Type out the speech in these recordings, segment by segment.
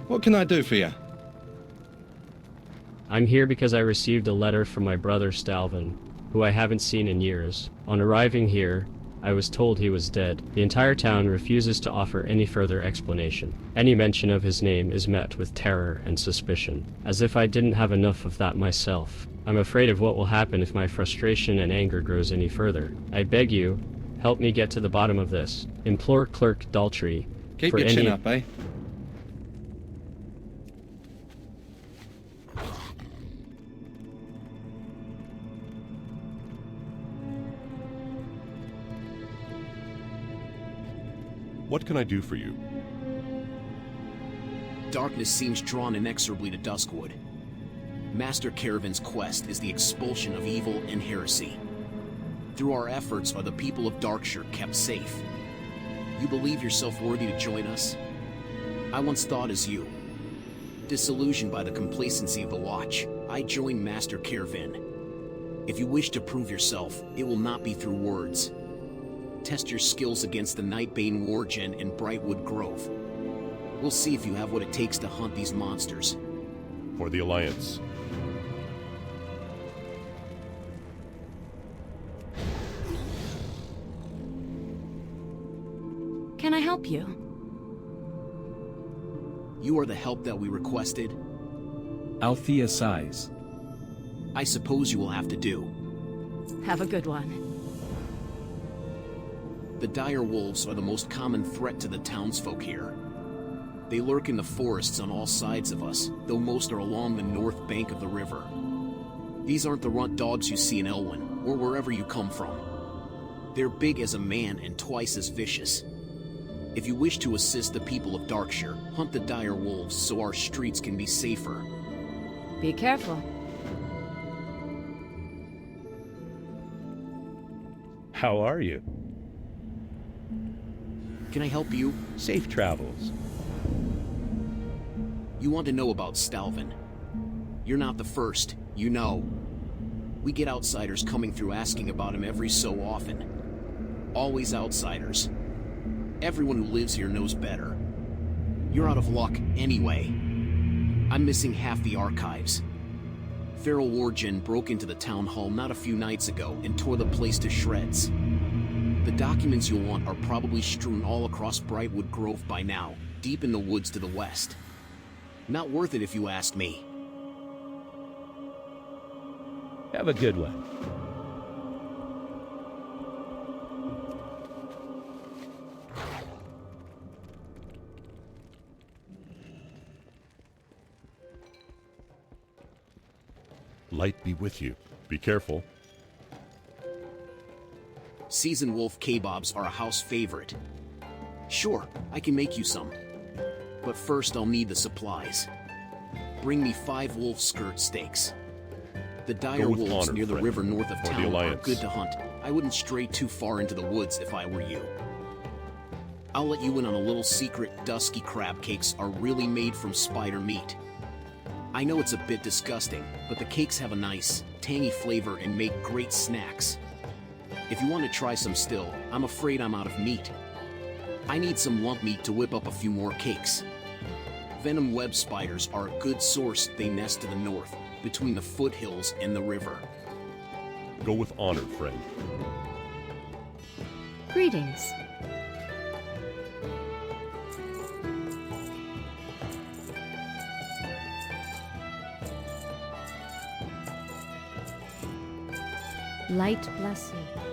What can I do for you? I'm here because I received a letter from my brother Stalvin, who I haven't seen in years. On arriving here, I was told he was dead. The entire town refuses to offer any further explanation. Any mention of his name is met with terror and suspicion, as if I didn't have enough of that myself. I'm afraid of what will happen if my frustration and anger grows any further. I beg you, help me get to the bottom of this. Implore Clerk Daltrey. Keep your chin up, eh? What can I do for you? Darkness seems drawn inexorably to Duskwood. Master Caravan's quest is the expulsion of evil and heresy. Through our efforts are the people of Darkshire kept safe. You believe yourself worthy to join us? I once thought as you. Disillusioned by the complacency of the Watch, I joined Master Caravan. If you wish to prove yourself, it will not be through words. Test your skills against the Nightbane Wargen in Brightwood Grove. We'll see if you have what it takes to hunt these monsters. For the Alliance. Can I help you? You are the help that we requested. Althea sighs. I suppose you will have to do. Have a good one. The dire wolves are the most common threat to the townsfolk here. They lurk in the forests on all sides of us, though most are along the north bank of the river. These aren't the runt dogs you see in Elwyn, or wherever you come from. They're big as a man and twice as vicious. If you wish to assist the people of Darkshire, hunt the dire wolves so our streets can be safer. Be careful. How are you? Can I help you? Safe travels. You want to know about Stalvin. You're not the first, you know. We get outsiders coming through asking about him every so often. Always outsiders. Everyone who lives here knows better. You're out of luck anyway. I'm missing half the archives. Feral Wargen broke into the town hall not a few nights ago and tore the place to shreds. The documents you'll want are probably strewn all across Brightwood Grove by now, deep in the woods to the west. Not worth it if you ask me. Have a good one. Light be with you. Be careful. Seasoned wolf kebabs are a house favorite. Sure, I can make you some. But first I'll need the supplies. Bring me 5 wolf skirt steaks. The dire wolves honor, near the friend. river north of For the town are Alliance. good to hunt. I wouldn't stray too far into the woods if I were you. I'll let you in on a little secret. Dusky crab cakes are really made from spider meat. I know it's a bit disgusting, but the cakes have a nice, tangy flavor and make great snacks. If you want to try some still, I'm afraid I'm out of meat. I need some lump meat to whip up a few more cakes. Venom web spiders are a good source. They nest to the north, between the foothills and the river. Go with honor, friend. Greetings. Light bless you.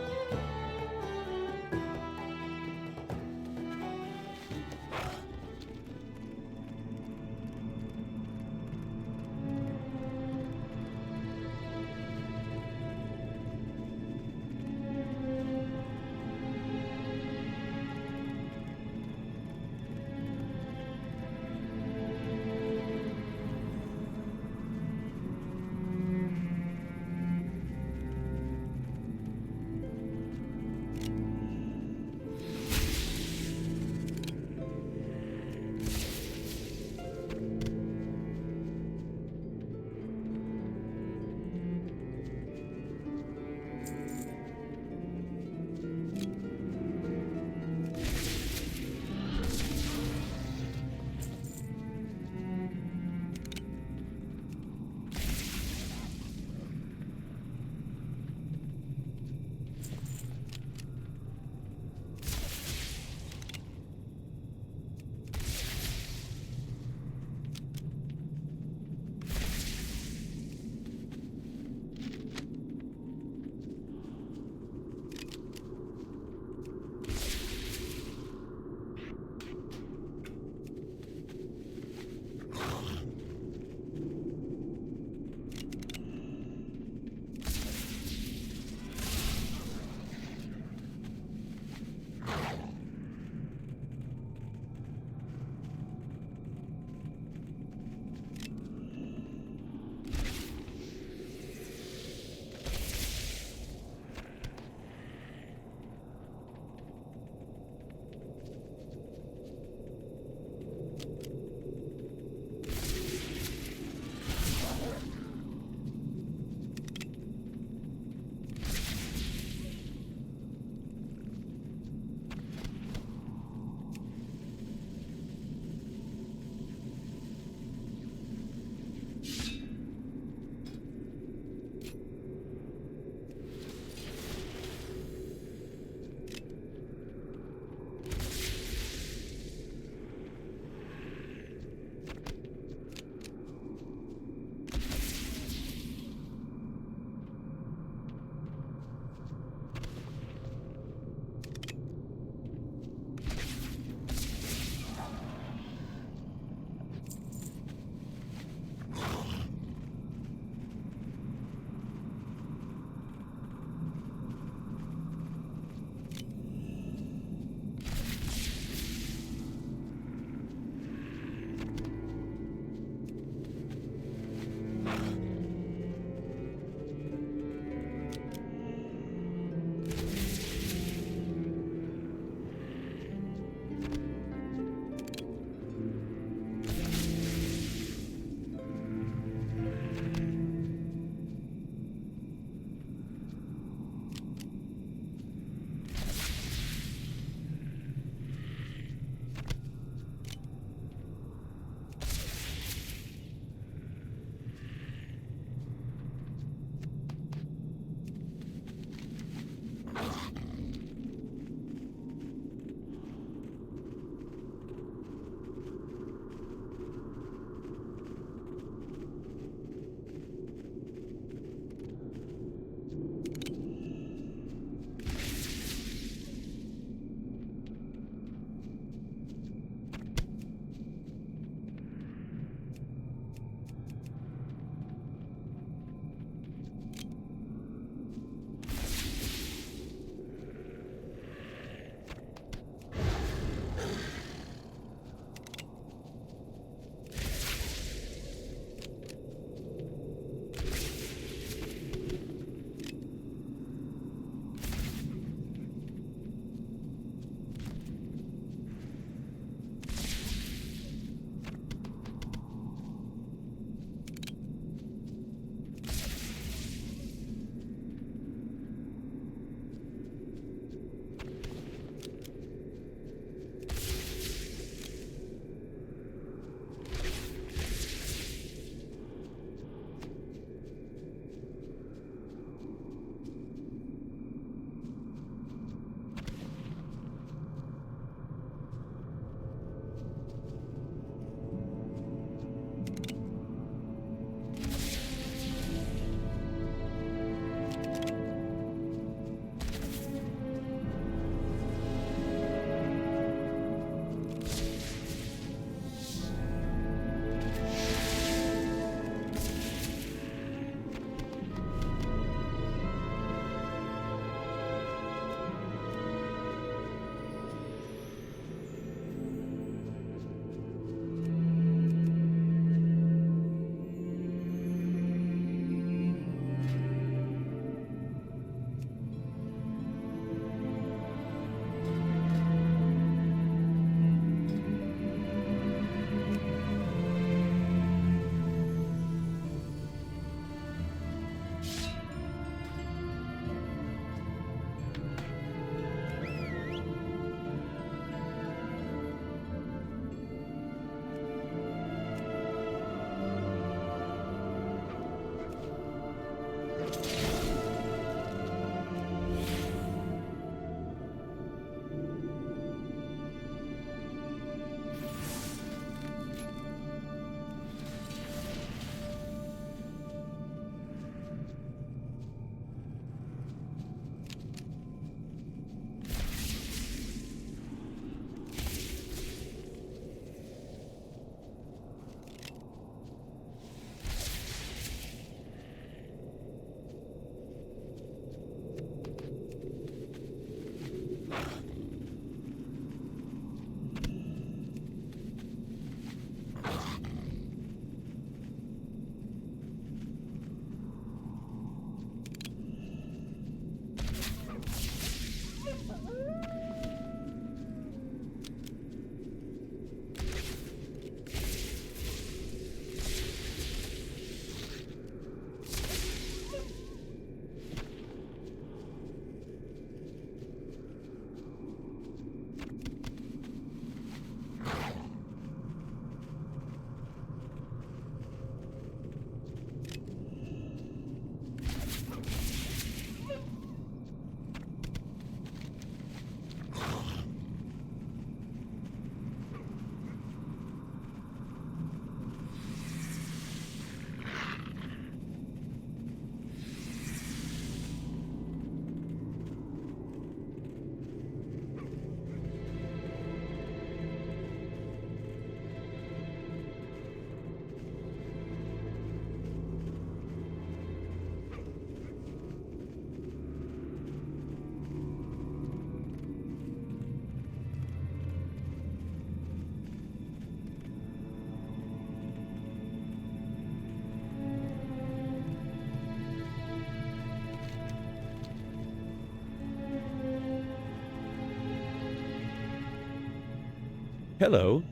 Hello.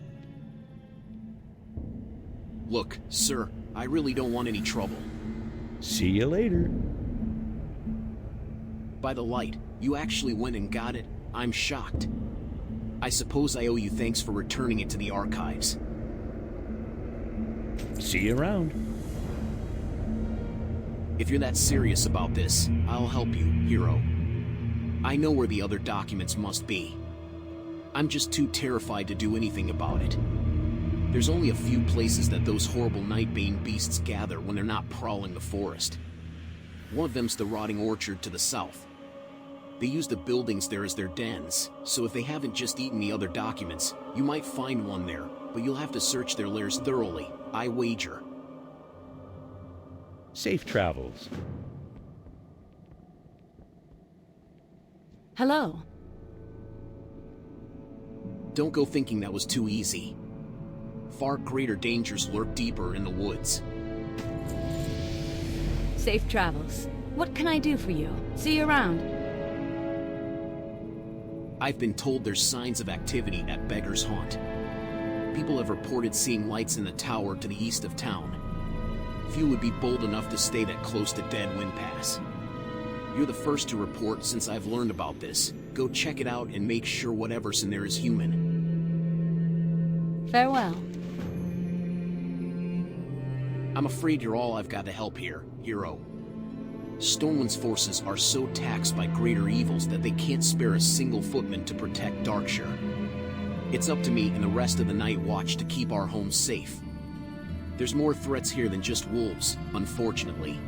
Look, sir, I really don't want any trouble. See you later. By the light, you actually went and got it? I'm shocked. I suppose I owe you thanks for returning it to the archives. See you around. If you're that serious about this, I'll help you, hero. I know where the other documents must be. I'm just too terrified to do anything about it. There's only a few places that those horrible Nightbane beasts gather when they're not prowling the forest. One of them's the rotting orchard to the south. They use the buildings there as their dens, so if they haven't just eaten the other documents, you might find one there, but you'll have to search their lairs thoroughly, I wager. Safe travels. Hello. Don't go thinking that was too easy. Far greater dangers lurk deeper in the woods. Safe travels. What can I do for you? See you around. I've been told there's signs of activity at Beggar's Haunt. People have reported seeing lights in the tower to the east of town. Few would be bold enough to stay that close to Dead Wind Pass. You're the first to report since I've learned about this. Go check it out and make sure whatever's in there is human. Farewell. I'm afraid you're all I've got to help here, hero. Stormwind's forces are so taxed by greater evils that they can't spare a single footman to protect Darkshire. It's up to me and the rest of the Night Watch to keep our homes safe. There's more threats here than just wolves, unfortunately.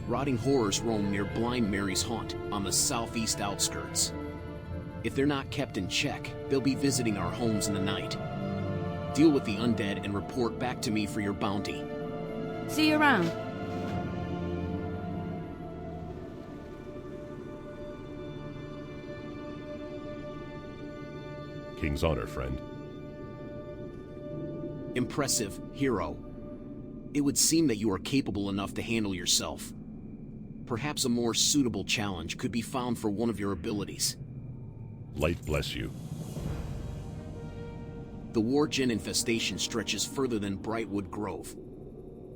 Rotting horrors roam near Blind Mary's haunt on the southeast outskirts. If they're not kept in check, they'll be visiting our homes in the night. Deal with the undead and report back to me for your bounty. See you around. King's honor, friend. Impressive, hero. It would seem that you are capable enough to handle yourself. Perhaps a more suitable challenge could be found for one of your abilities. Light bless you. The Wargen infestation stretches further than Brightwood Grove.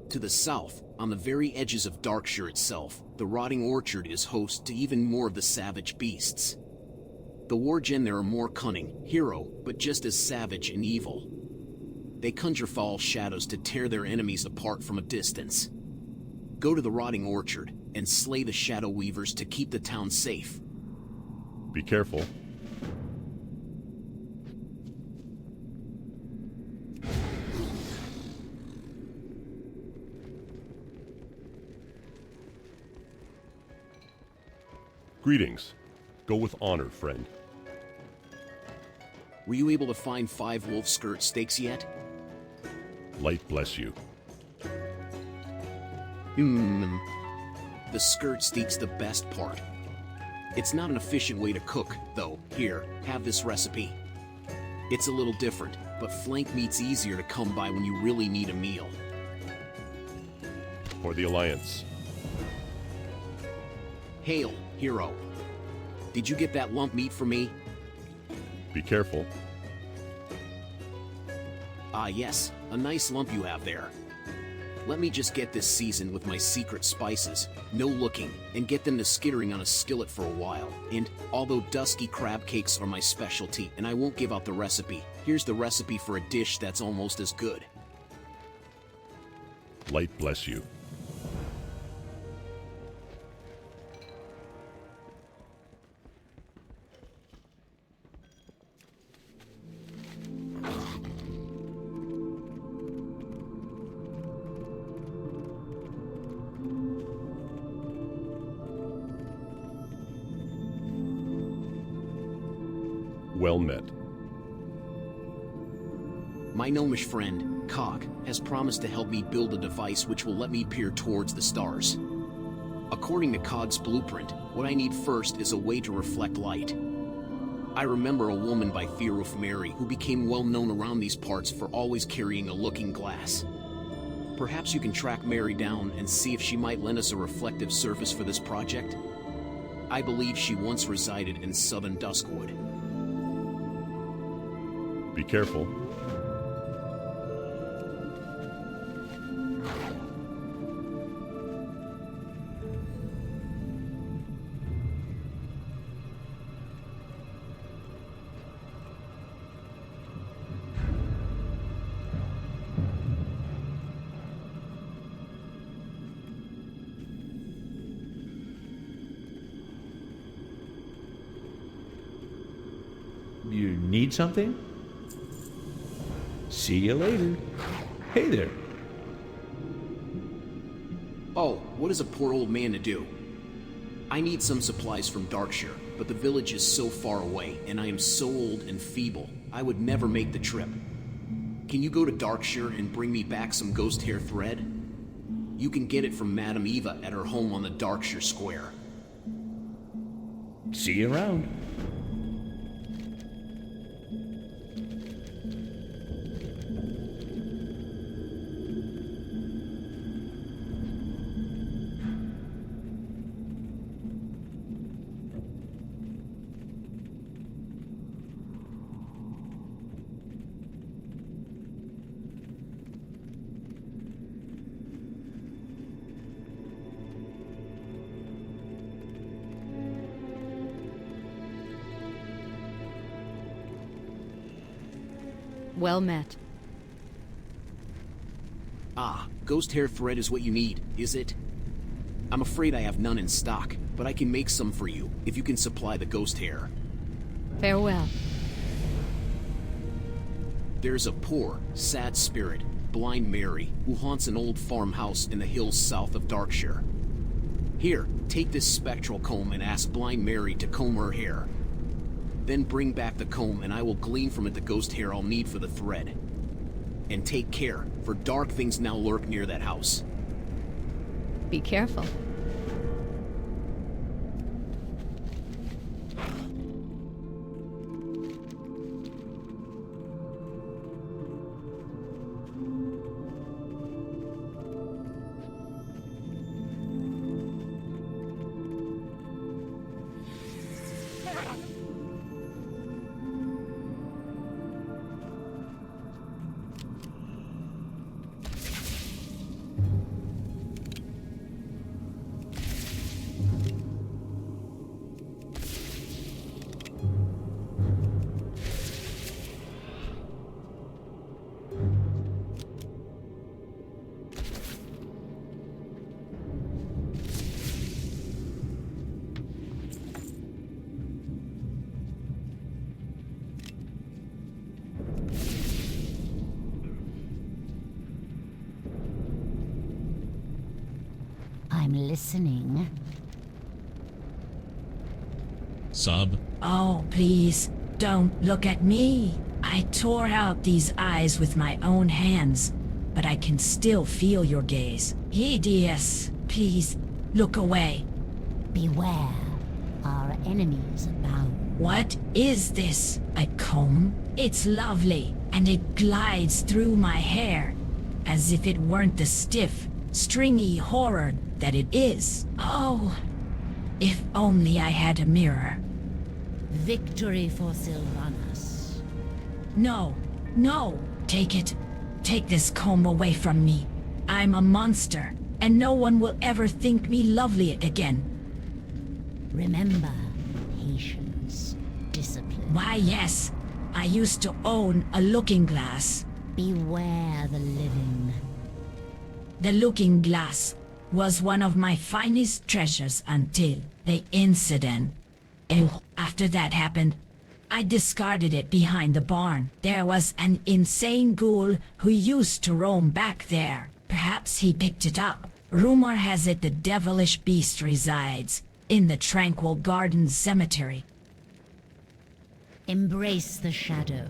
To the south, on the very edges of Darkshire itself, the Rotting Orchard is host to even more of the savage beasts. The Wargen there are more cunning, hero, but just as savage and evil. They conjure foul shadows to tear their enemies apart from a distance. Go to the Rotting Orchard and slay the Shadow Weavers to keep the town safe. Be careful. Greetings. Go with honor, friend. Were you able to find 5 wolf skirt stakes yet? Light bless you. The skirt steak's the best part. It's not an efficient way to cook, though. Here, have this recipe. It's a little different, but flank meat's easier to come by when you really need a meal. For the Alliance. Hail, hero. Did you get that lump meat for me? Be careful. Ah yes, a nice lump you have there. Let me just get this seasoned with my secret spices, no looking, and get them to skittering on a skillet for a while. And, although dusky crab cakes are my specialty and I won't give out the recipe, here's the recipe for a dish that's almost as good. Light bless you. Well met. My gnomish friend, Cog, has promised to help me build a device which will let me peer towards the stars. According to Cog's blueprint, what I need first is a way to reflect light. I remember a woman by Theoruf Mary who became well known around these parts for always carrying a looking glass. Perhaps you can track Mary down and see if she might lend us a reflective surface for this project? I believe she once resided in southern Duskwood. Be Be careful. You need something? See you later. Hey there. Oh, what is a poor old man to do? I need some supplies from Darkshire, but the village is so far away, and I am so old and feeble, I would never make the trip. Can you go to Darkshire and bring me back some ghost hair thread? You can get it from Madame Eva at her home on the Darkshire Square. See you around. Well met. Ah, ghost hair thread is what you need, is it? I'm afraid I have none in stock, but I can make some for you if you can supply the ghost hair. Farewell. There's a poor, sad spirit, Blind Mary, who haunts an old farmhouse in the hills south of Darkshire. Here, take this spectral comb and ask Blind Mary to comb her hair. Then bring back the comb and I will glean from it the ghost hair I'll need for the thread. And take care, for dark things now lurk near that house. Be careful. I'm listening. Sub? Oh, please, don't look at me. I tore out these eyes with my own hands, but I can still feel your gaze. Hideous. Please, look away. Beware. Our enemies abound. What is this? A comb? It's lovely, and it glides through my hair, as if it weren't the stiff, stringy horror that it is. Oh, if only I had a mirror. Victory for Sylvanas. No, no, take it. Take this comb away from me. I'm a monster, and no one will ever think me lovely again. Remember, patience, discipline. Why, yes, I used to own a looking glass. Beware the living. The looking glass was one of my finest treasures until the incident. After that happened, I discarded it behind the barn. There was an insane ghoul who used to roam back there. Perhaps he picked it up. Rumor has it the devilish beast resides in the tranquil garden cemetery. Embrace the shadow.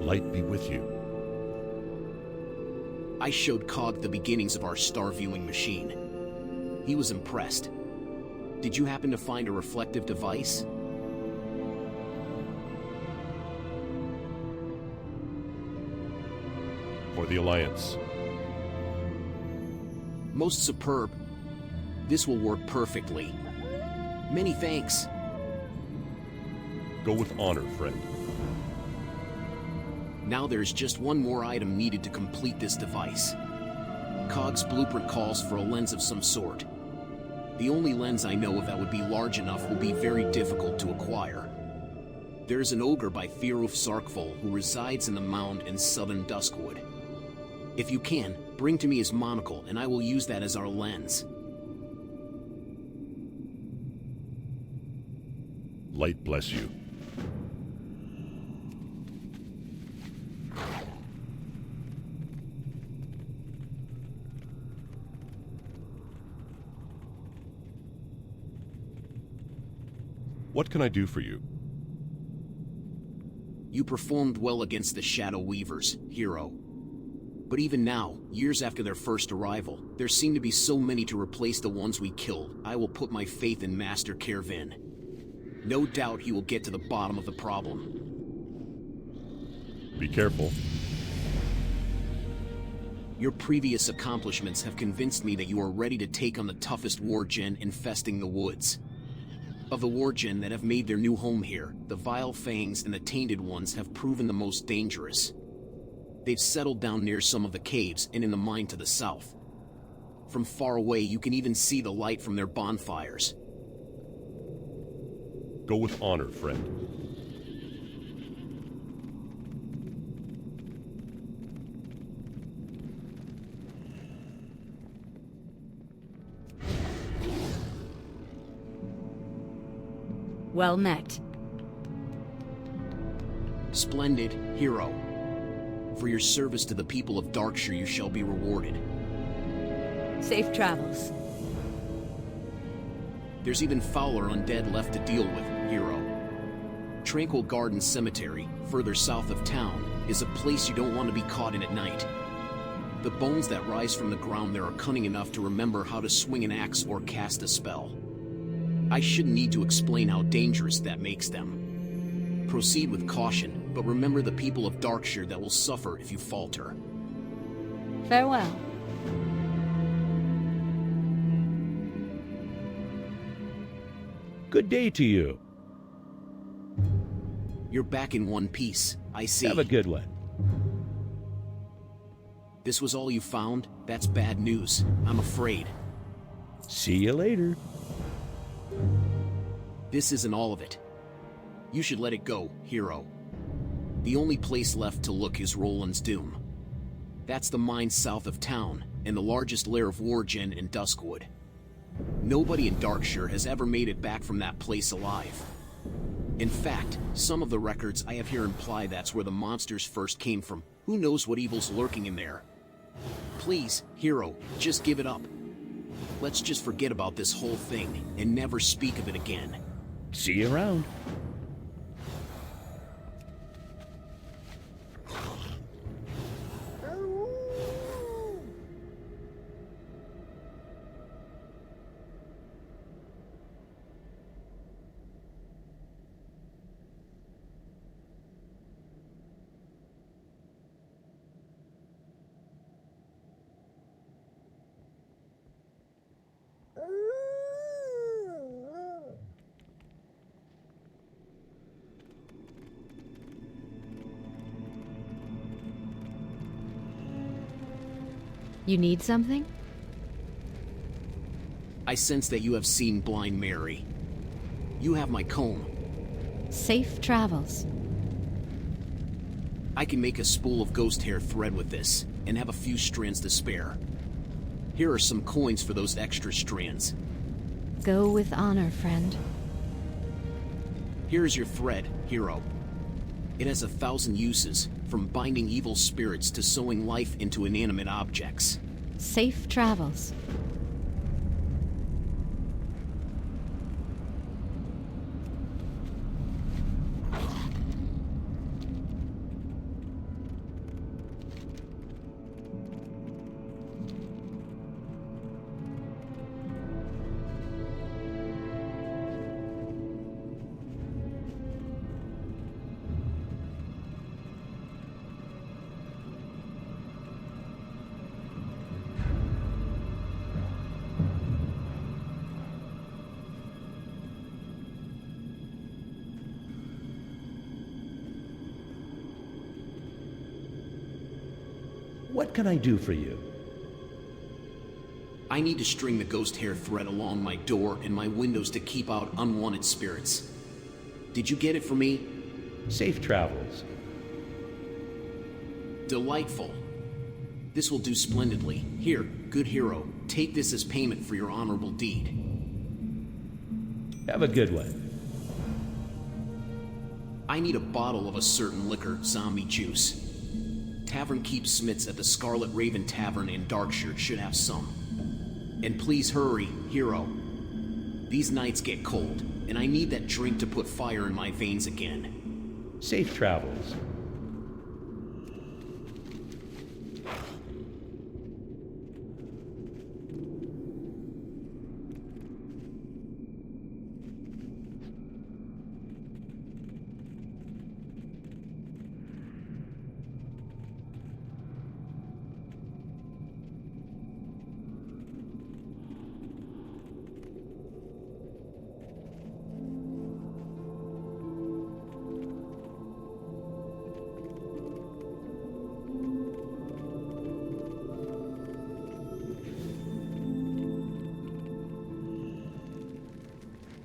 Light be with you. I showed Cog the beginnings of our star viewing machine. He was impressed. Did you happen to find a reflective device? For the Alliance. Most superb. This will work perfectly. Many thanks. Go with honor, friend. Now there's just one more item needed to complete this device. Cog's blueprint calls for a lens of some sort. The only lens I know of that would be large enough will be very difficult to acquire. There's an ogre by Thiruf Sarkvol who resides in the mound in southern Duskwood. If you can, bring to me his monocle and I will use that as our lens. Light bless you. What can I do for you? You performed well against the Shadow Weavers, hero. But even now, years after their first arrival, there seem to be so many to replace the ones we killed. I will put my faith in Master Kervin. No doubt he will get to the bottom of the problem. Be careful. Your previous accomplishments have convinced me that you are ready to take on the toughest wargen infesting the woods. Of the wargen that have made their new home here, the Vile Fangs and the Tainted Ones have proven the most dangerous. They've settled down near some of the caves and in the mine to the south. From far away, you can even see the light from their bonfires. Go with honor, friend. Well met. Splendid, hero. For your service to the people of Darkshire, you shall be rewarded. Safe travels. There's even fouler undead left to deal with, hero. Tranquil Garden Cemetery, further south of town, is a place you don't want to be caught in at night. The bones that rise from the ground there are cunning enough to remember how to swing an axe or cast a spell. I shouldn't need to explain how dangerous that makes them. Proceed with caution, but remember the people of Darkshire that will suffer if you falter. Farewell. Good day to you. You're back in one piece, I see. Have a good one. This was all you found? That's bad news, I'm afraid. See you later. This isn't all of it. You should let it go, hero. The only place left to look is Roland's Doom. That's the mine south of town, and the largest lair of wargen in Duskwood. Nobody in Darkshire has ever made it back from that place alive. In fact, some of the records I have here imply that's where the monsters first came from. Who knows what evil's lurking in there? Please, hero, just give it up. Let's just forget about this whole thing, and never speak of it again. See you around. You need something? I sense that you have seen Blind Mary. You have my comb. Safe travels. I can make a spool of ghost hair thread with this, and have a few strands to spare. Here are some coins for those extra strands. Go with honor, friend. Here is your thread, hero. It has 1,000 uses, from binding evil spirits to sewing life into inanimate objects. Safe travels. What can I do for you? I need to string the ghost hair thread along my door and my windows to keep out unwanted spirits. Did you get it for me? Safe travels. Delightful. This will do splendidly. Here, good hero, take this as payment for your honorable deed. Have a good one. I need a bottle of a certain liquor, zombie juice. Tavern Keep Smith's at the Scarlet Raven Tavern in Darkshire should have some. And please hurry, hero. These nights get cold, and I need that drink to put fire in my veins again. Safe travels.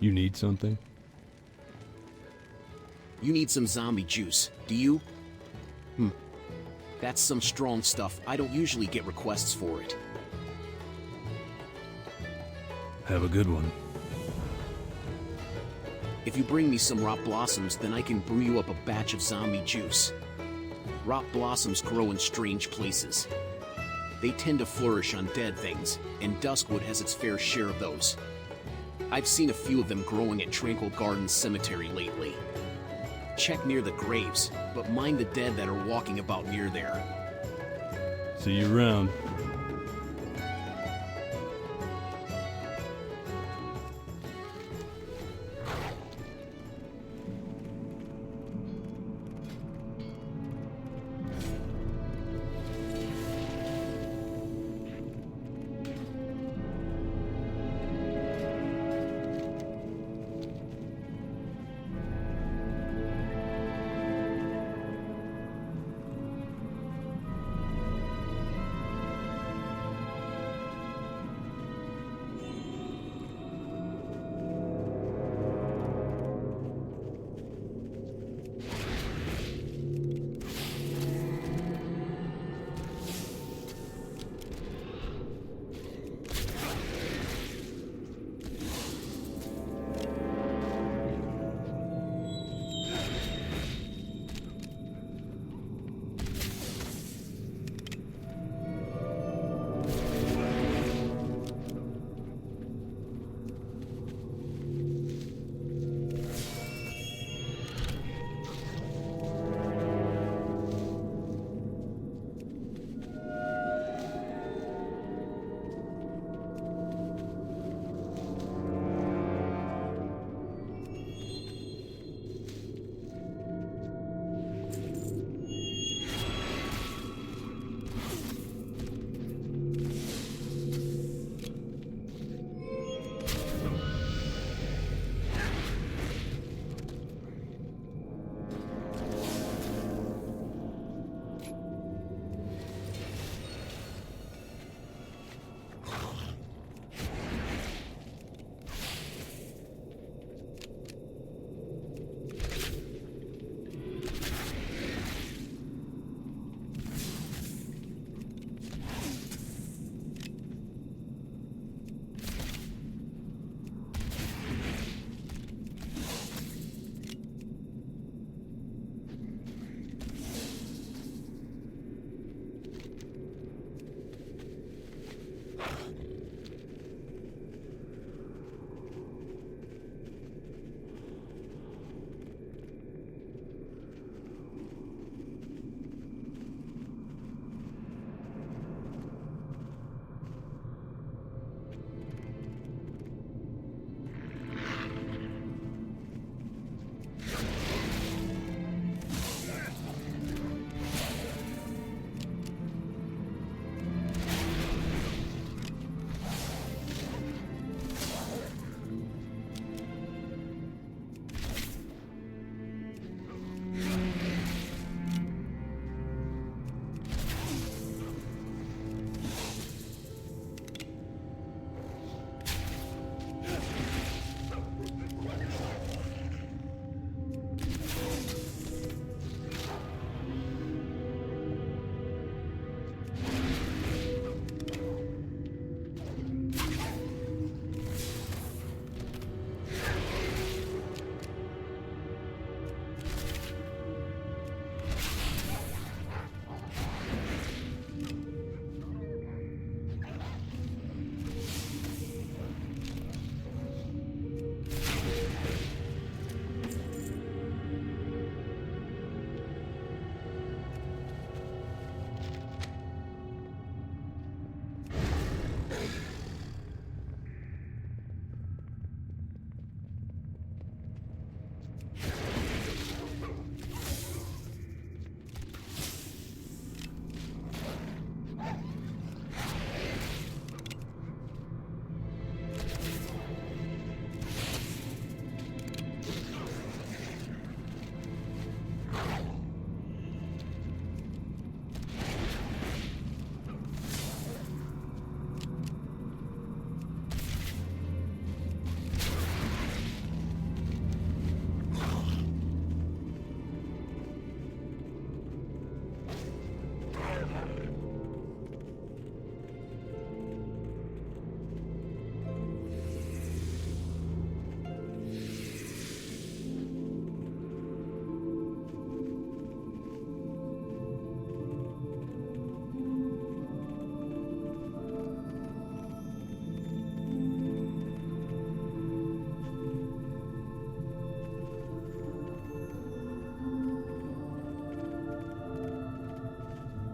You need something? You need some zombie juice, do you? That's some strong stuff. I don't usually get requests for it. Have a good one. If you bring me some rot blossoms, then I can brew you up a batch of zombie juice. Rot blossoms grow in strange places. They tend to flourish on dead things, and Duskwood has its fair share of those. I've seen a few of them growing at Tranquil Gardens Cemetery lately. Check near the graves, but mind the dead that are walking about near there. See you around.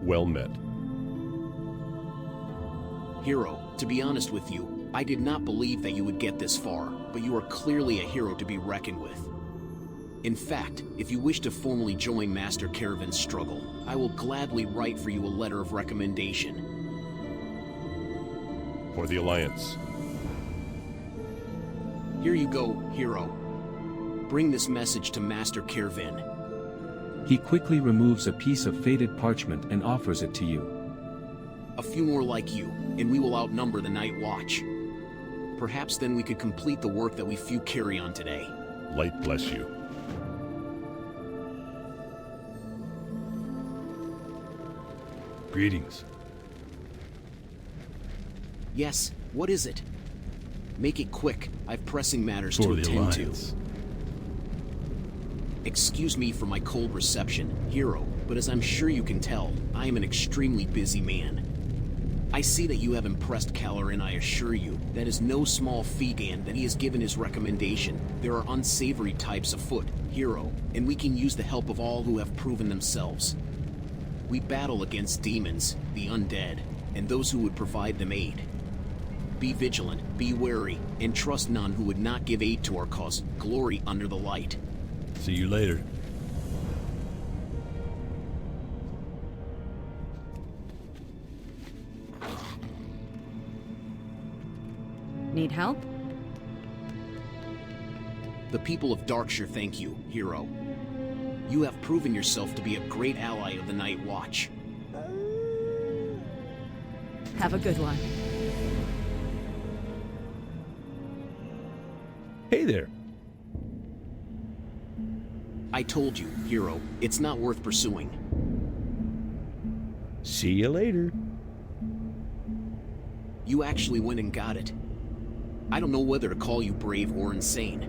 Well met. Hero, to be honest with you, I did not believe that you would get this far, but you are clearly a hero to be reckoned with. In fact, if you wish to formally join Master Caravan's struggle, I will gladly write for you a letter of recommendation. For the Alliance. Here you go, Hero. Bring this message to Master Caravan. He quickly removes a piece of faded parchment and offers it to you. A few more like you, and we will outnumber the Night Watch. Perhaps then we could complete the work that we few carry on today. Light bless you. Greetings. Yes, what is it? Make it quick. I've pressing matters For to the attend to. Alliance. Excuse me for my cold reception, Hero, but as I'm sure you can tell, I am an extremely busy man. I see that you have impressed Kalar, and I assure you, that is no small feat, and that he has given his recommendation. There are unsavory types afoot, Hero, and we can use the help of all who have proven themselves. We battle against demons, the undead, and those who would provide them aid. Be vigilant, be wary, and trust none who would not give aid to our cause. Glory under the light. See you later. Need help? The people of Darkshire thank you, Hero. You have proven yourself to be a great ally of the Night Watch. Have a good one. Hey there. I told you, Hero, it's not worth pursuing. See you later. You actually went and got it. I don't know whether to call you brave or insane.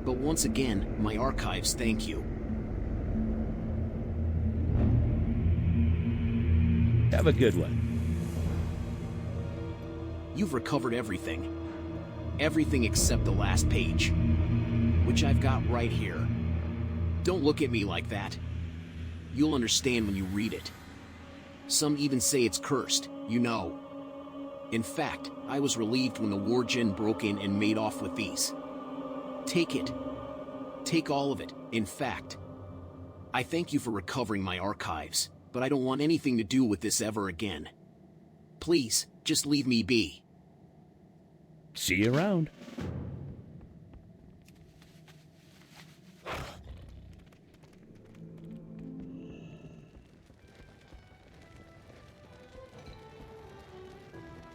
But once again, my archives thank you. Have a good one. You've recovered everything. Everything except the last page, which I've got right here. Don't look at me like that. You'll understand when you read it. Some even say it's cursed, you know. In fact, I was relieved when the Wargen broke in and made off with these. Take it. Take all of it, in fact. I thank you for recovering my archives, but I don't want anything to do with this ever again. Please, just leave me be. See you around.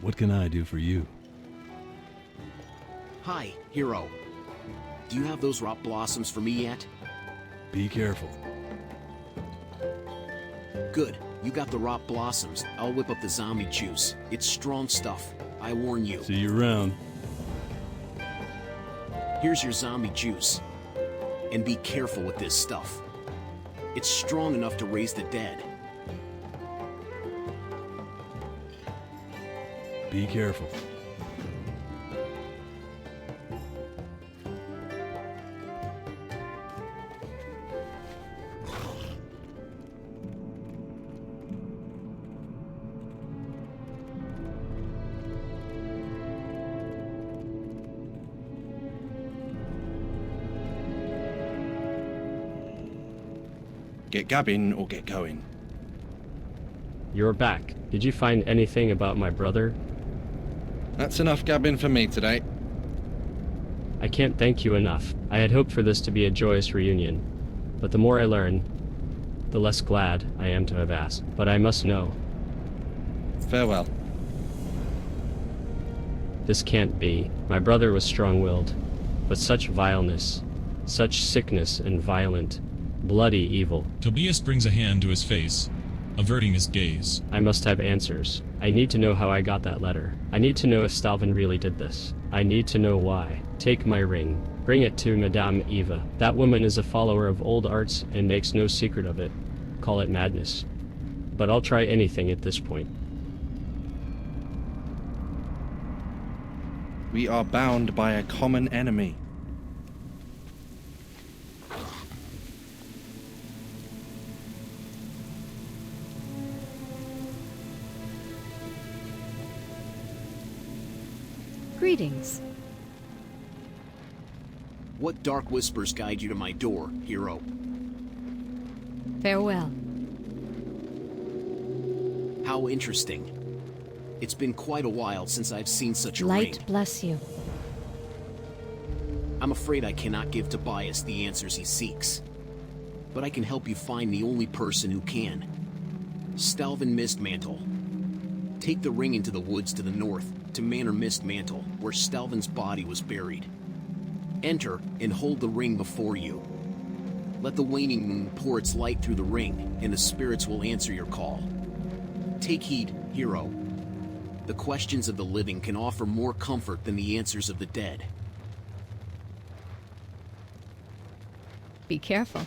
What can I do for you? Hi, Hero. Do you have those rot blossoms for me yet? Be careful. Good. You got the rot blossoms. I'll whip up the zombie juice. It's strong stuff. I warn you. See you around. Here's your zombie juice. And be careful with this stuff. It's strong enough to raise the dead. Be careful. Get gabbing or get going. You're back. Did you find anything about my brother? That's enough gabbing for me today. I can't thank you enough. I had hoped for this to be a joyous reunion, but the more I learn, the less glad I am to have asked. But I must know. Farewell. This can't be. My brother was strong-willed, but such vileness, such sickness and violent, bloody evil. Tobias brings a hand to his face, averting his gaze. I must have answers. I need to know how I got that letter. I need to know if Stalvin really did this. I need to know why. Take my ring. Bring it to Madame Eva. That woman is a follower of old arts and makes no secret of it. Call it madness. But I'll try anything at this point. We are bound by a common enemy. Greetings. What dark whispers guide you to my door, hero? Farewell. How interesting. It's been quite a while since I've seen such a Light ring. bless you. I'm afraid I cannot give Tobias the answers he seeks. But I can help you find the only person who can. Stalvin Mistmantle. Take the ring into the woods to the north, to Manor Mistmantle, where Stalvin's body was buried. Enter and hold the ring before you. Let the waning moon pour its light through the ring, and the spirits will answer your call. Take heed, hero. The questions of the living can offer more comfort than the answers of the dead. Be careful.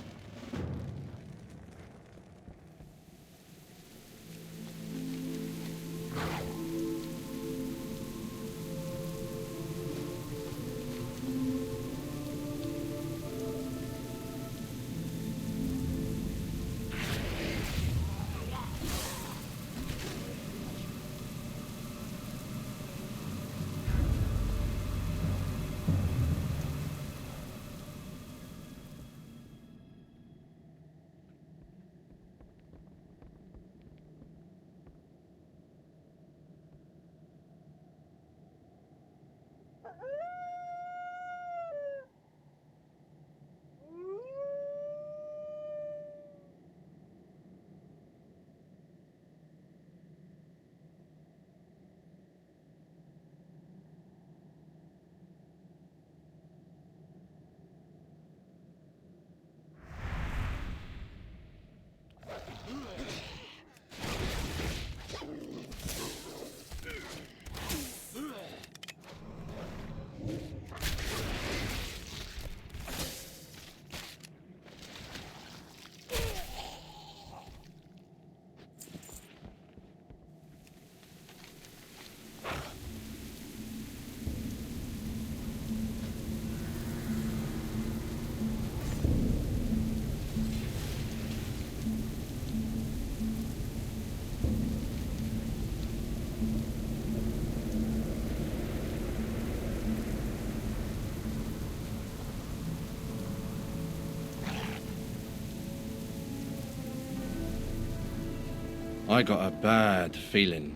I got a bad feeling.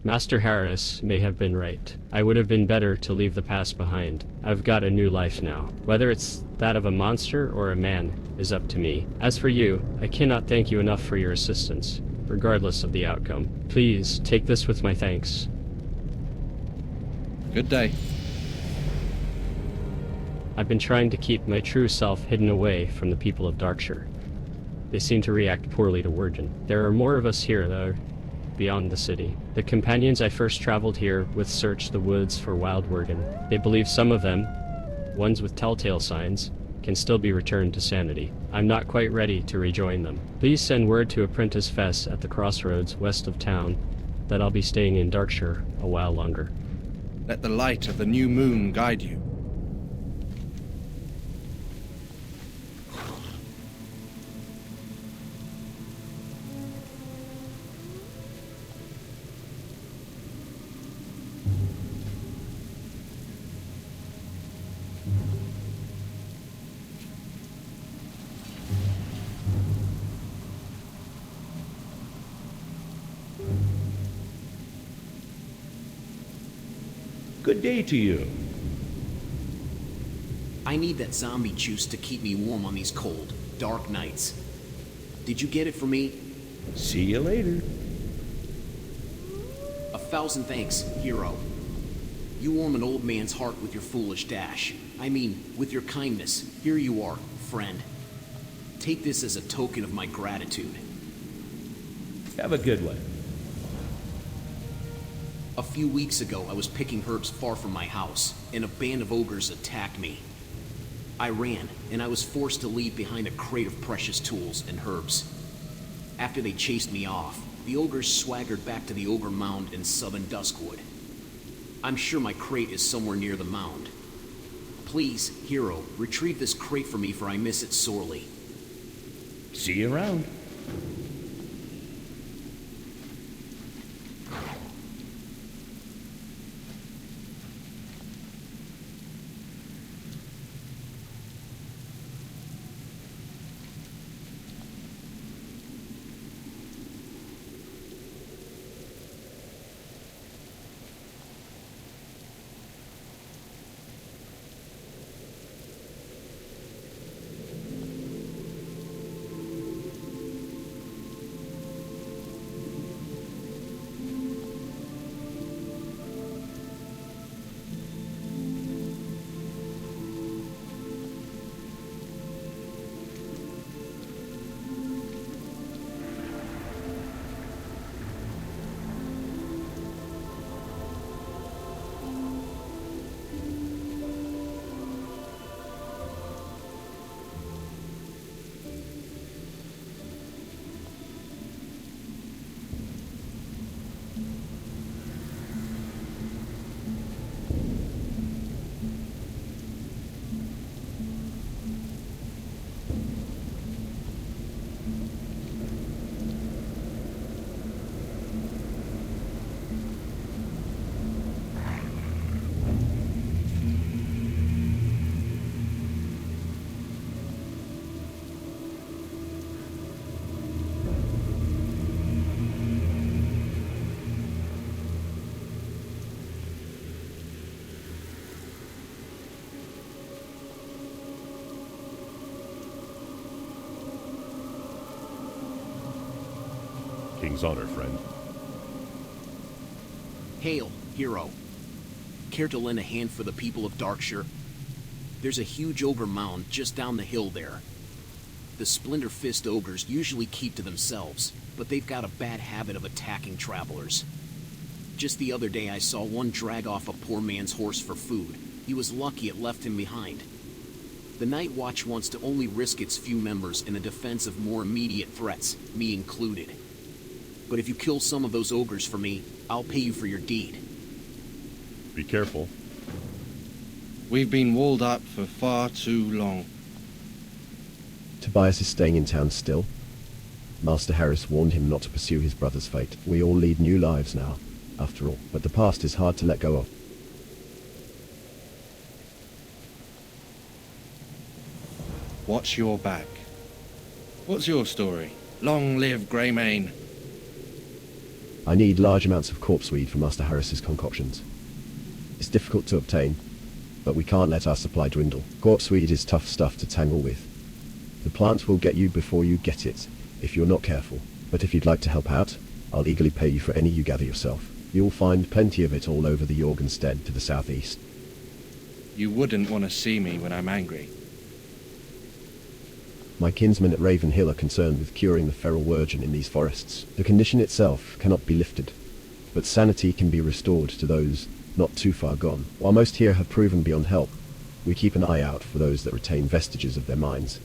Master Harris may have been right. I would have been better to leave the past behind. I've got a new life now. Whether it's that of a monster or a man is up to me. As for you, I cannot thank you enough for your assistance, regardless of the outcome. Please take this with my thanks. Good day. I've been trying to keep my true self hidden away from the people of Darkshire. They seem to react poorly to Wurgen. There are more of us here, though, beyond the city. The companions I first traveled here with searched the woods for wild Wurgen. They believe some of them, ones with telltale signs, can still be returned to sanity. I'm not quite ready to rejoin them. Please send word to Apprentice Fess at the crossroads west of town that I'll be staying in Darkshire a while longer. Let the light of the new moon guide you. Good day to you. I need that zombie juice to keep me warm on these cold, dark nights. Did you get it for me? See you later. 1,000 thanks, hero. You warm an old man's heart with your foolish dash. I mean, with your kindness. Here you are, friend. Take this as a token of my gratitude. Have a good one. A few weeks ago, I was picking herbs far from my house, and a band of ogres attacked me. I ran, and I was forced to leave behind a crate of precious tools and herbs. After they chased me off, the ogres swaggered back to the ogre mound in southern Duskwood. I'm sure my crate is somewhere near the mound. Please, hero, retrieve this crate for me, for I miss it sorely. See you around. King's honor, friend. Hail, hero. Care to lend a hand for the people of Darkshire? There's a huge ogre mound just down the hill there. The Splinter Fist ogres usually keep to themselves, but they've got a bad habit of attacking travelers. Just the other day I saw one drag off a poor man's horse for food. He was lucky it left him behind. The Night Watch wants to only risk its few members in the defense of more immediate threats, me included. But if you kill some of those ogres for me, I'll pay you for your deed. Be careful. We've been walled up for far too long. Tobias is staying in town still. Master Harris warned him not to pursue his brother's fate. We all lead new lives now, after all, but the past is hard to let go of. Watch your back. What's your story? Long live Greymane. I need large amounts of corpse weed from Master Harris's concoctions. It's difficult to obtain, but we can't let our supply dwindle. Corpse weed is tough stuff to tangle with. The plant will get you before you get it, if you're not careful. But if you'd like to help out, I'll eagerly pay you for any you gather yourself. You'll find plenty of it all over the Jorgenstead to the southeast. You wouldn't want to see me when I'm angry. My kinsmen at Raven Hill are concerned with curing the feral virgin in these forests. The condition itself cannot be lifted, but sanity can be restored to those not too far gone. While most here have proven beyond help, we keep an eye out for those that retain vestiges of their minds,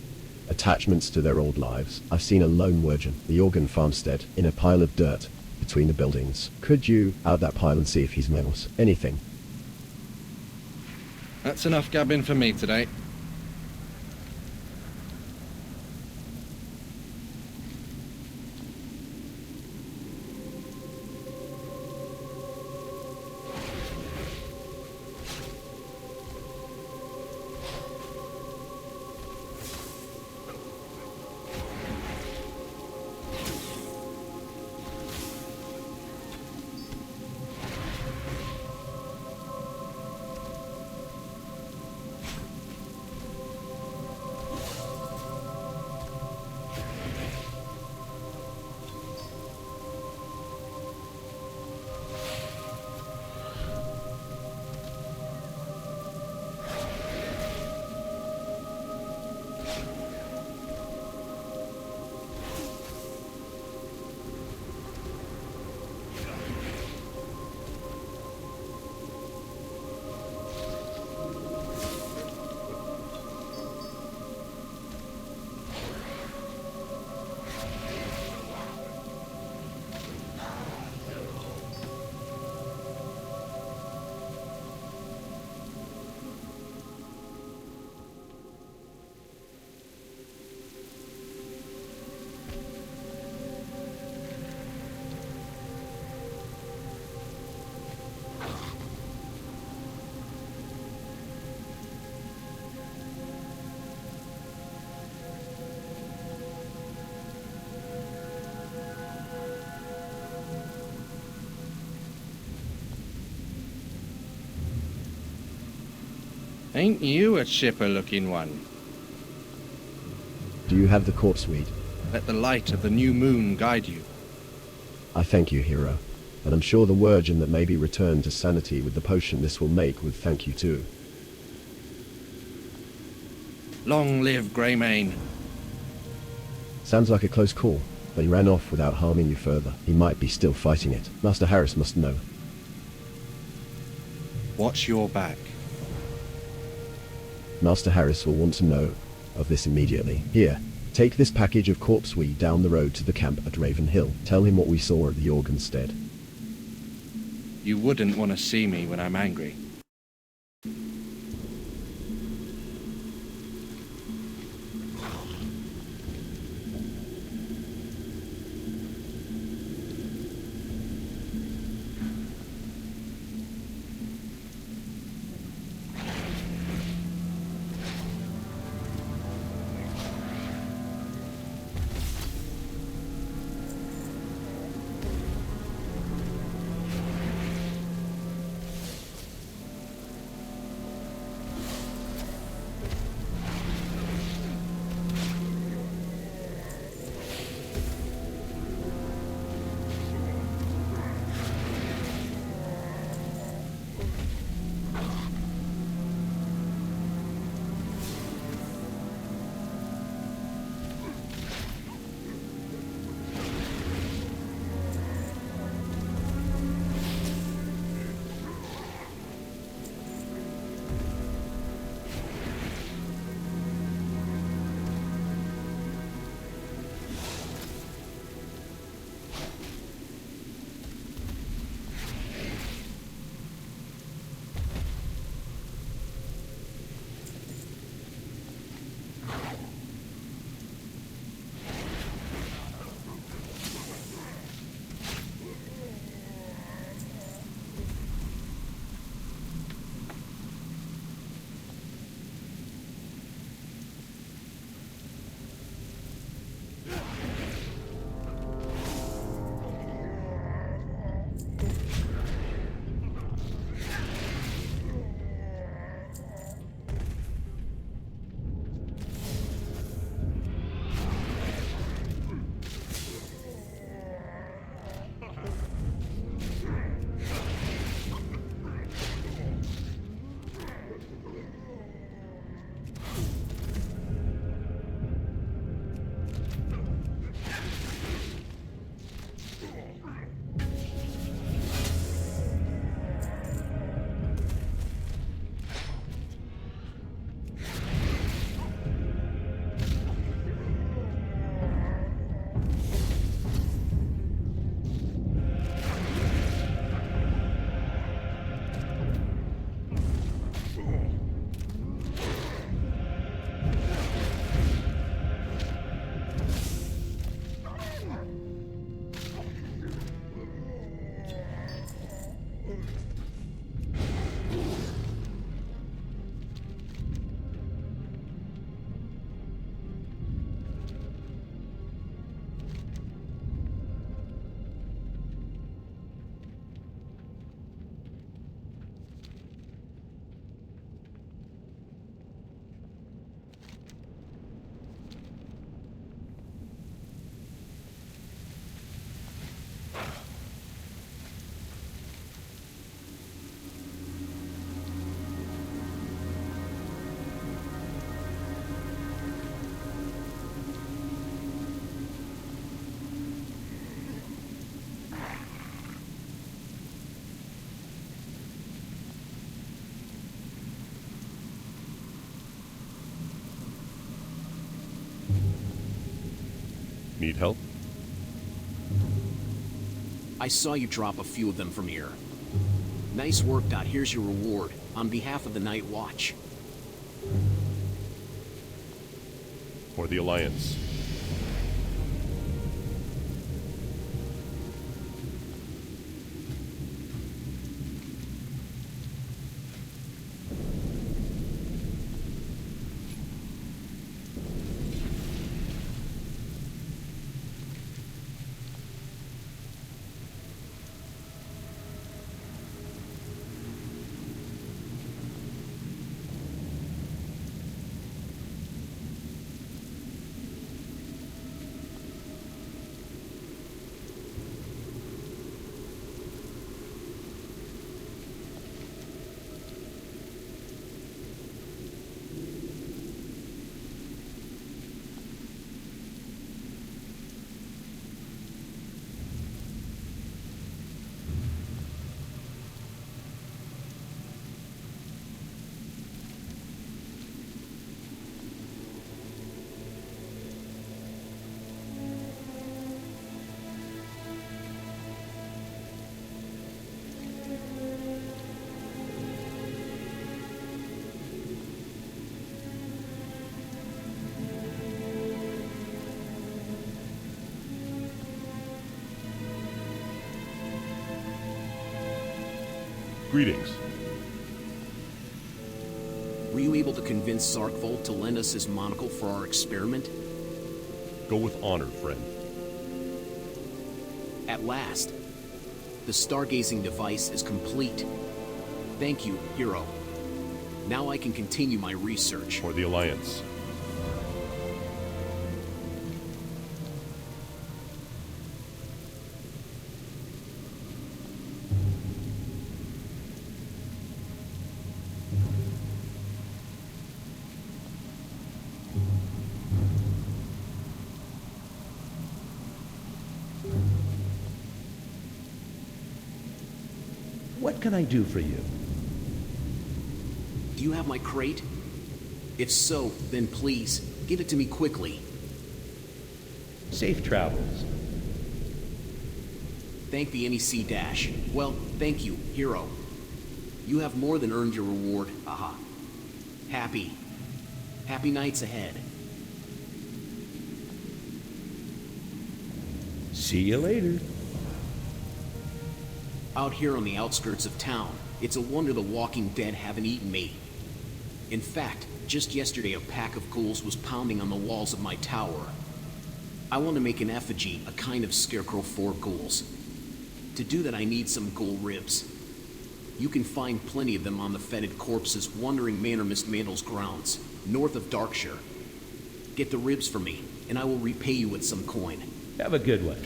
attachments to their old lives. I've seen a lone virgin, the Jorgen farmstead, in a pile of dirt between the buildings. Could you out that pile and see if he smells anything? That's enough gabbing for me today. Ain't you a chipper-looking one? Do you have the corpse weed? Let the light of the new moon guide you. I thank you, hero, and I'm sure the virgin that may be returned to sanity with the potion this will make would thank you too. Long live Greymane. Sounds like a close call, but he ran off without harming you further. He might be still fighting it. Master Harris must know. Watch your back. Master Harris will want to know of this immediately. Here, take this package of corpse weed down the road to the camp at Raven Hill. Tell him what we saw at the Jorgenstead. You wouldn't want to see me when I'm angry. Need help? I saw you drop a few of them from here. Nice work, Dot. Here's your reward, on behalf of the Night Watch. For the Alliance. Greetings. Were you able to convince Sarkvolt to lend us his monocle for our experiment? Go with honor, friend. At last. The stargazing device is complete. Thank you, Hero. Now I can continue my research. For the Alliance. What can I do for you? Do you have my crate? If so, then please, give it to me quickly. Safe travels. Thank the NEC Dash. Well, thank you, Hero. You have more than earned your reward. Aha. Happy nights ahead. See you later. Out here on the outskirts of town, it's a wonder the walking dead haven't eaten me. In fact, just yesterday a pack of ghouls was pounding on the walls of my tower. I want to make an effigy, a kind of scarecrow for ghouls. To do that I need some ghoul ribs. You can find plenty of them on the fetid corpses wandering Manor Mist Mandel's grounds, north of Darkshire. Get the ribs for me, and I will repay you with some coin. Have a good one.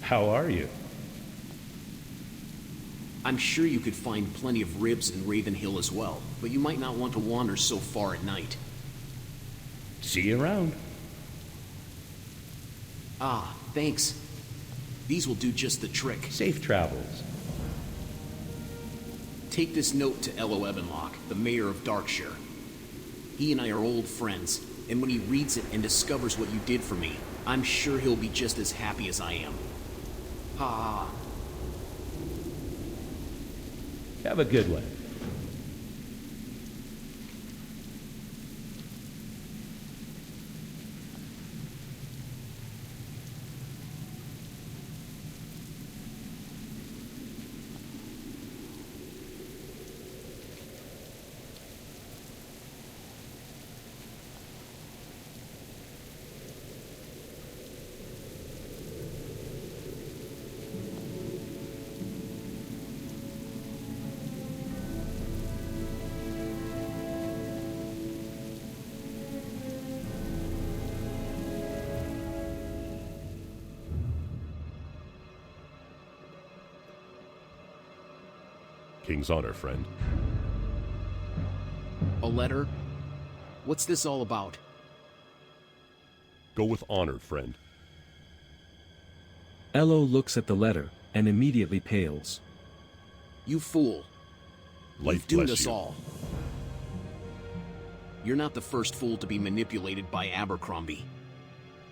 How are you? I'm sure you could find plenty of ribs in Raven Hill as well, but you might not want to wander so far at night. See you around. Ah, thanks. These will do just the trick. Safe travels. Take this note to Ello Ebenlock, the mayor of Darkshire. He and I are old friends, and when he reads it and discovers what you did for me, I'm sure he'll be just as happy as I am. Ha ha. Have a good one. King's honor, friend. A letter? What's this all about? Go with honor, friend. Ello looks at the letter and immediately pales. You fool. Life You've doomed bless us you. all. You're not the first fool to be manipulated by Abercrombie.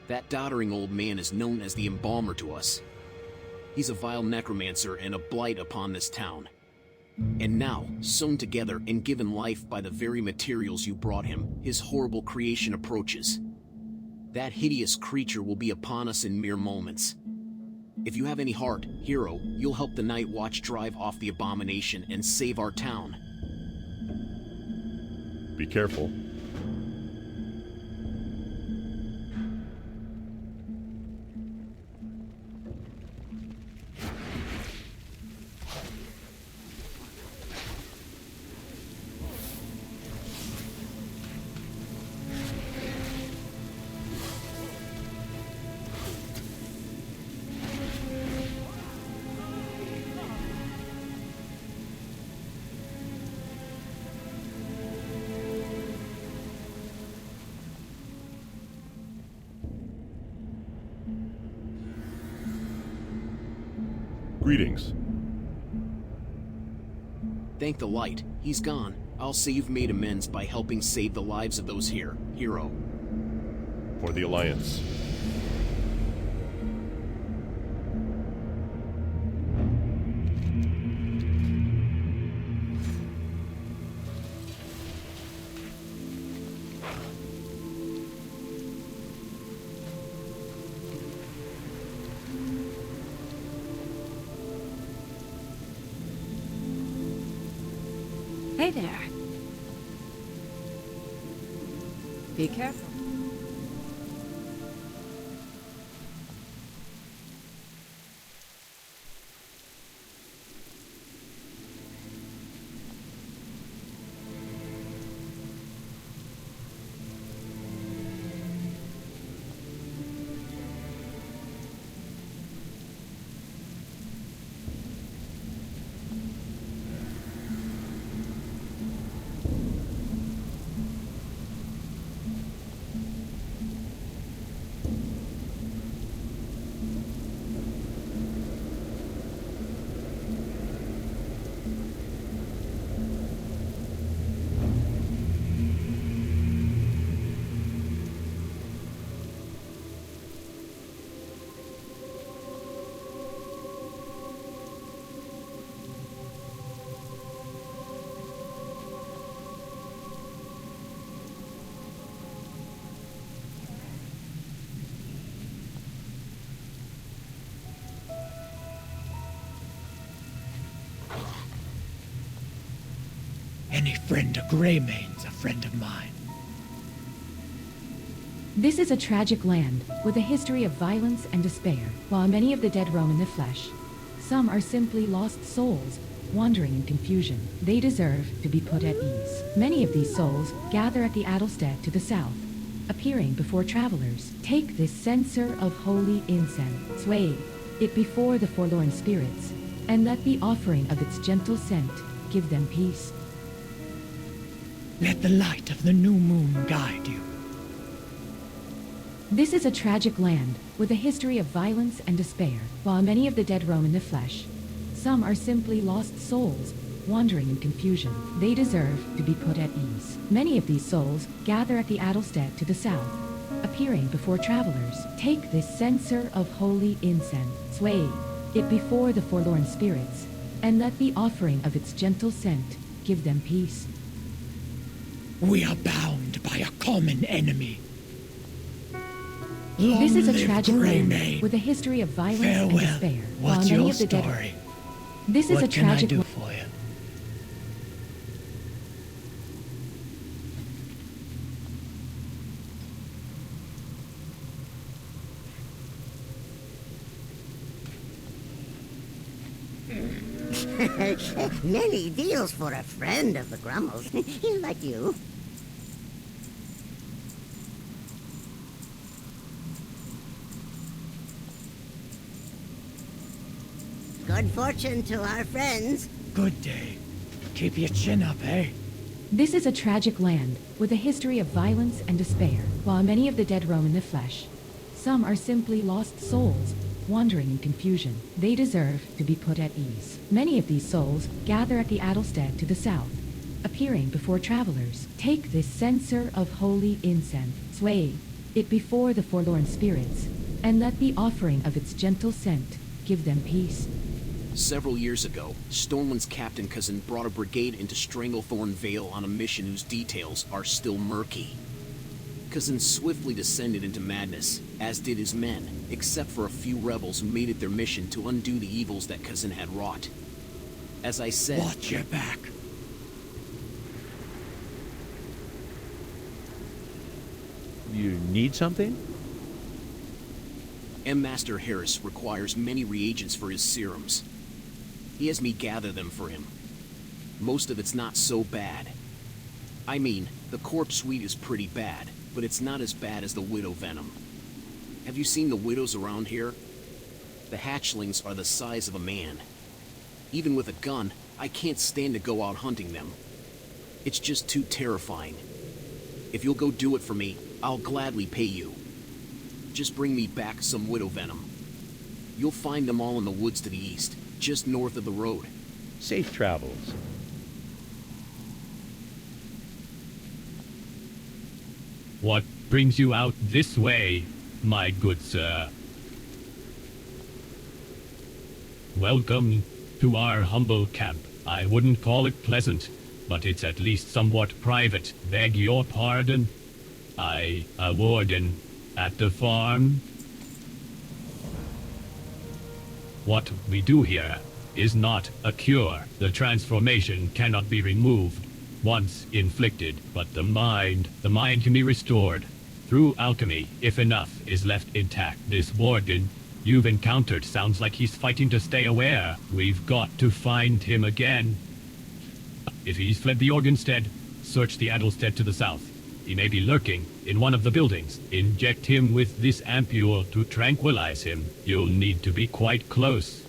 That doddering old man is known as the Embalmer to us. He's a vile necromancer and a blight upon this town. And now, sewn together and given life by the very materials you brought him, his horrible creation approaches. That hideous creature will be upon us in mere moments. If you have any heart, hero, you'll help the Night Watch drive off the abomination and save our town. Be careful. Greetings. Thank the light. He's gone. I'll say you've made amends by helping save the lives of those here, hero. For the Alliance. Hey there. Be careful. Any friend of Greymane's a friend of mine. This is a tragic land, with a history of violence and despair. While many of the dead roam in the flesh, some are simply lost souls, wandering in confusion. They deserve to be put at ease. Many of these souls gather at the Adelstead to the south, appearing before travelers. Take this censer of holy incense. Sway. it before the forlorn spirits, and let the offering of its gentle scent give them peace. Let the light of the new moon guide you. This is a tragic land with a history of violence and despair. While many of the dead roam in the flesh, some are simply lost souls, wandering in confusion. They deserve to be put at ease. Many of these souls gather at the Adelstead to the south, appearing before travelers. Take this censer of holy incense, sway it before the forlorn spirits, and let the offering of its gentle scent give them peace. We are bound by a common enemy. This is a Long tragic live land Greymane. with a history of violence and Farewell. despair. What's While many your of the dead- story? This is What a can I tragic do wa- for you? Many deals for a friend of the Grummels. Like you. Good fortune to our friends. Good day. Keep your chin up, eh? This is a tragic land with a history of violence and despair. While many of the dead roam in the flesh, some are simply lost souls, wandering in confusion. They deserve to be put at ease. Many of these souls gather at the Adelstead to the south, appearing before travelers. Take this censer of holy incense, sway it before the forlorn spirits, and let the offering of its gentle scent give them peace. Several years ago, Stormwind's captain cousin brought a brigade into Stranglethorn Vale on a mission whose details are still murky. Cousin swiftly descended into madness, as did his men, except for a few rebels who made it their mission to undo the evils that Cousin had wrought. As I said... Watch your back. You need something? M. Master Harris requires many reagents for his serums. He has me gather them for him. Most of it's not so bad. I mean, the corpse weed is pretty bad, but it's not as bad as the widow venom. Have you seen the widows around here? The hatchlings are the size of a man. Even with a gun, I can't stand to go out hunting them. It's just too terrifying. If you'll go do it for me, I'll gladly pay you. Just bring me back some widow venom. You'll find them all in the woods to the east, just north of the road. Safe travels. What brings you out this way, my good sir? Welcome to our humble camp. I wouldn't call it pleasant, but it's at least somewhat private. Beg your pardon. I, a warden at the farm. What we do here is not a cure. The transformation cannot be removed once inflicted, but the mind can be restored through alchemy if enough is left intact. This warden you've encountered sounds like he's fighting to stay aware. We've got to find him again. If he's fled the Organstead, search the Adelstead to the south. He may be lurking in one of the buildings. Inject him with this ampule to tranquilize him. You'll need to be quite close.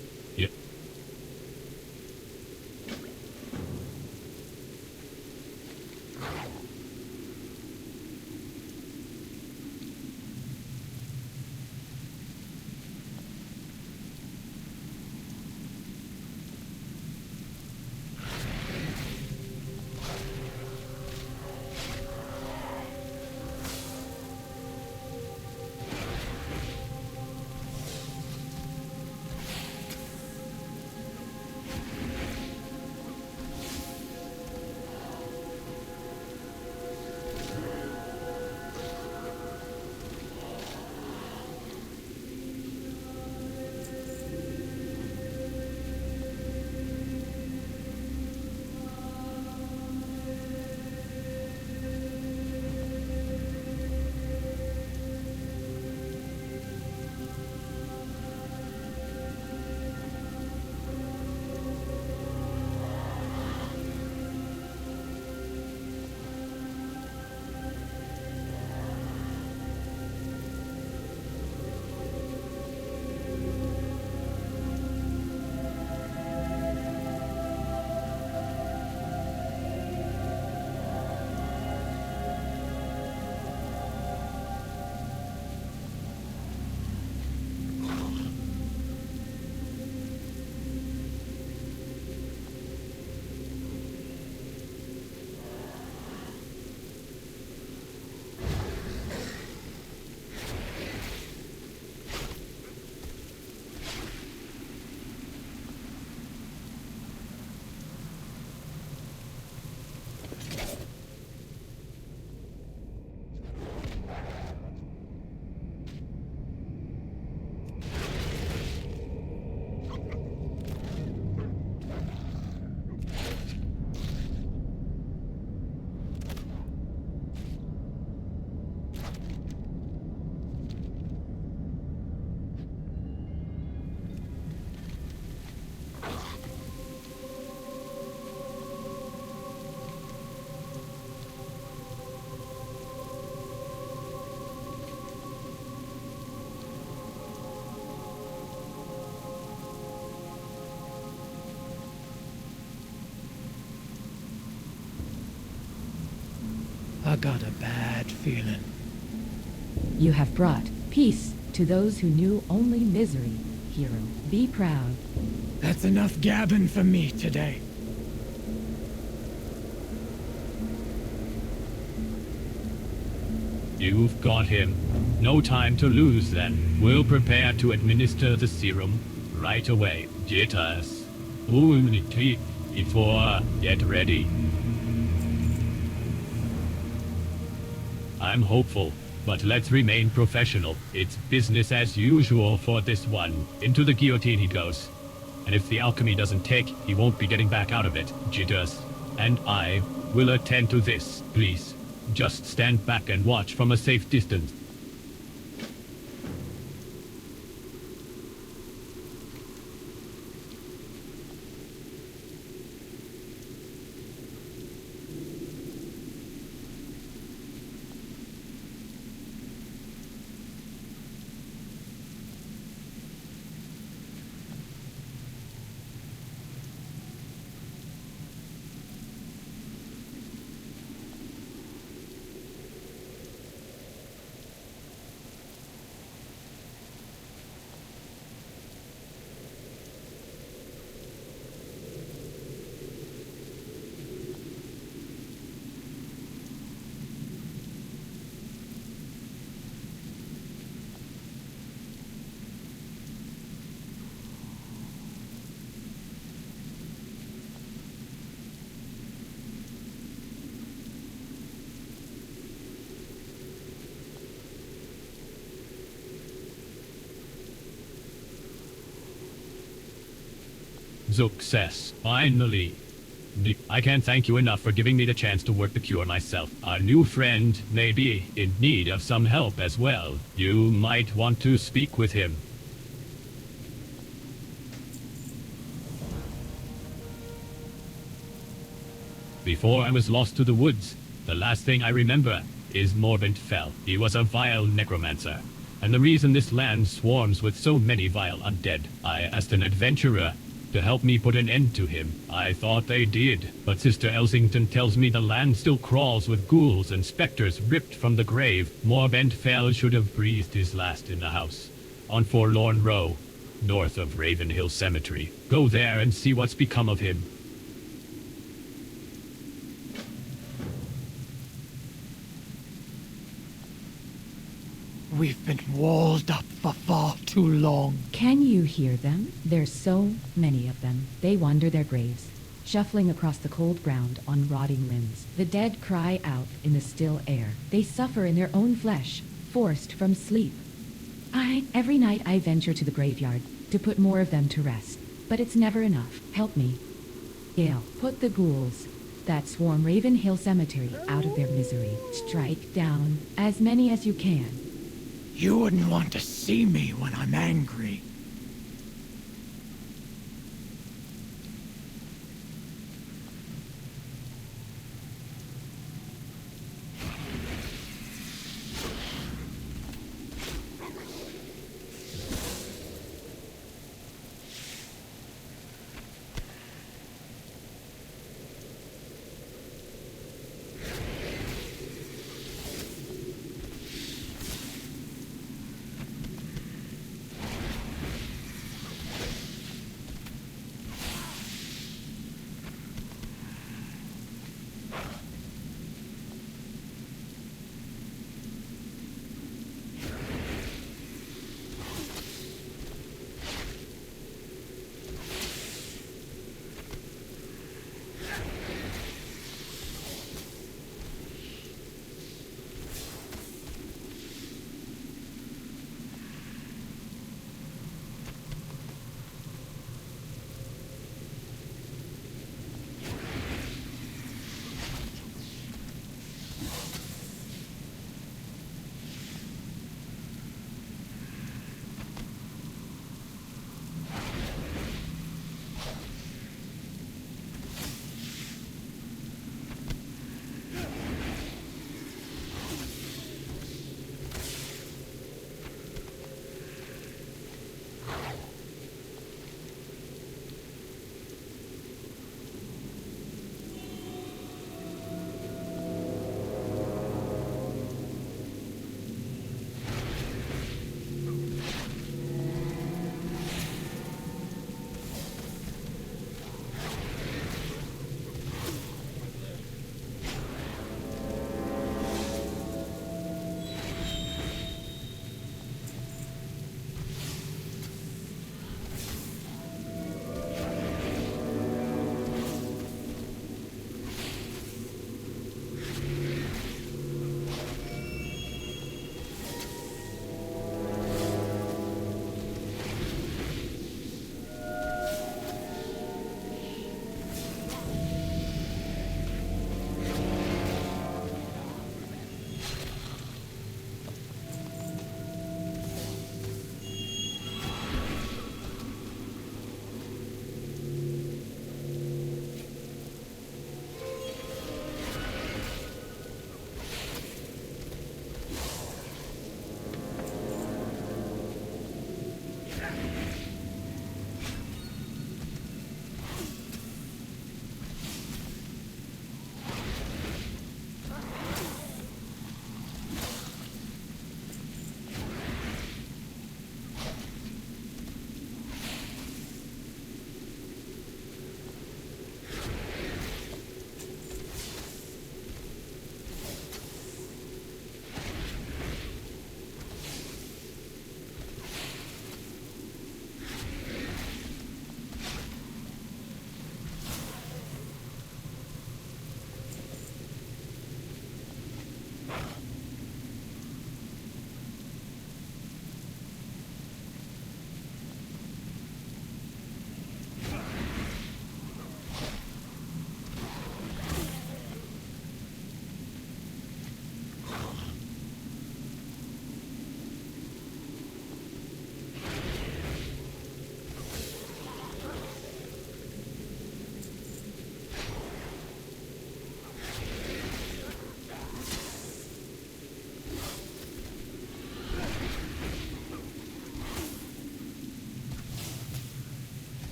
I got a bad feeling. You have brought peace to those who knew only misery, hero. Be proud. That's enough gabbing for me today. You've got him. No time to lose then. We'll prepare to administer the serum right away. Jitters. Unity. Before, get ready. I'm hopeful, but let's remain professional. It's business as usual for this one. Into the guillotine he goes. And if the alchemy doesn't take, he won't be getting back out of it. Jitters. And I will attend to this, please. Just stand back and watch from a safe distance. Success. Finally. I can't thank you enough for giving me the chance to work the cure myself. Our new friend may be in need of some help as well. You might want to speak with him. Before I was lost to the woods, the last thing I remember is Morbent fell. He was a vile necromancer. And the reason this land swarms with so many vile undead, I asked an adventurer to help me put an end to him. I thought they did, but Sister Elsington tells me the land still crawls with ghouls and specters ripped from the grave. Morbent Fell should have breathed his last in the house, on Forlorn Row, north of Ravenhill Cemetery. Go there and see what's become of him. We've been walled up for far too long. Can you hear them? There's so many of them. They wander their graves, shuffling across the cold ground on rotting limbs. The dead cry out in the still air. They suffer in their own flesh, forced from sleep. Every night I venture to the graveyard to put more of them to rest. But it's never enough. Help me. Gale, put the ghouls that swarm Ravenhill Cemetery out of their misery. Strike down as many as you can. You wouldn't want to see me when I'm angry.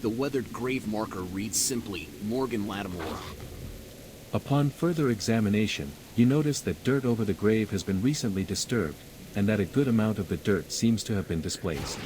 The weathered grave marker reads simply, Morgan Lattimore. Upon further examination, you notice that dirt over the grave has been recently disturbed, and that a good amount of the dirt seems to have been displaced.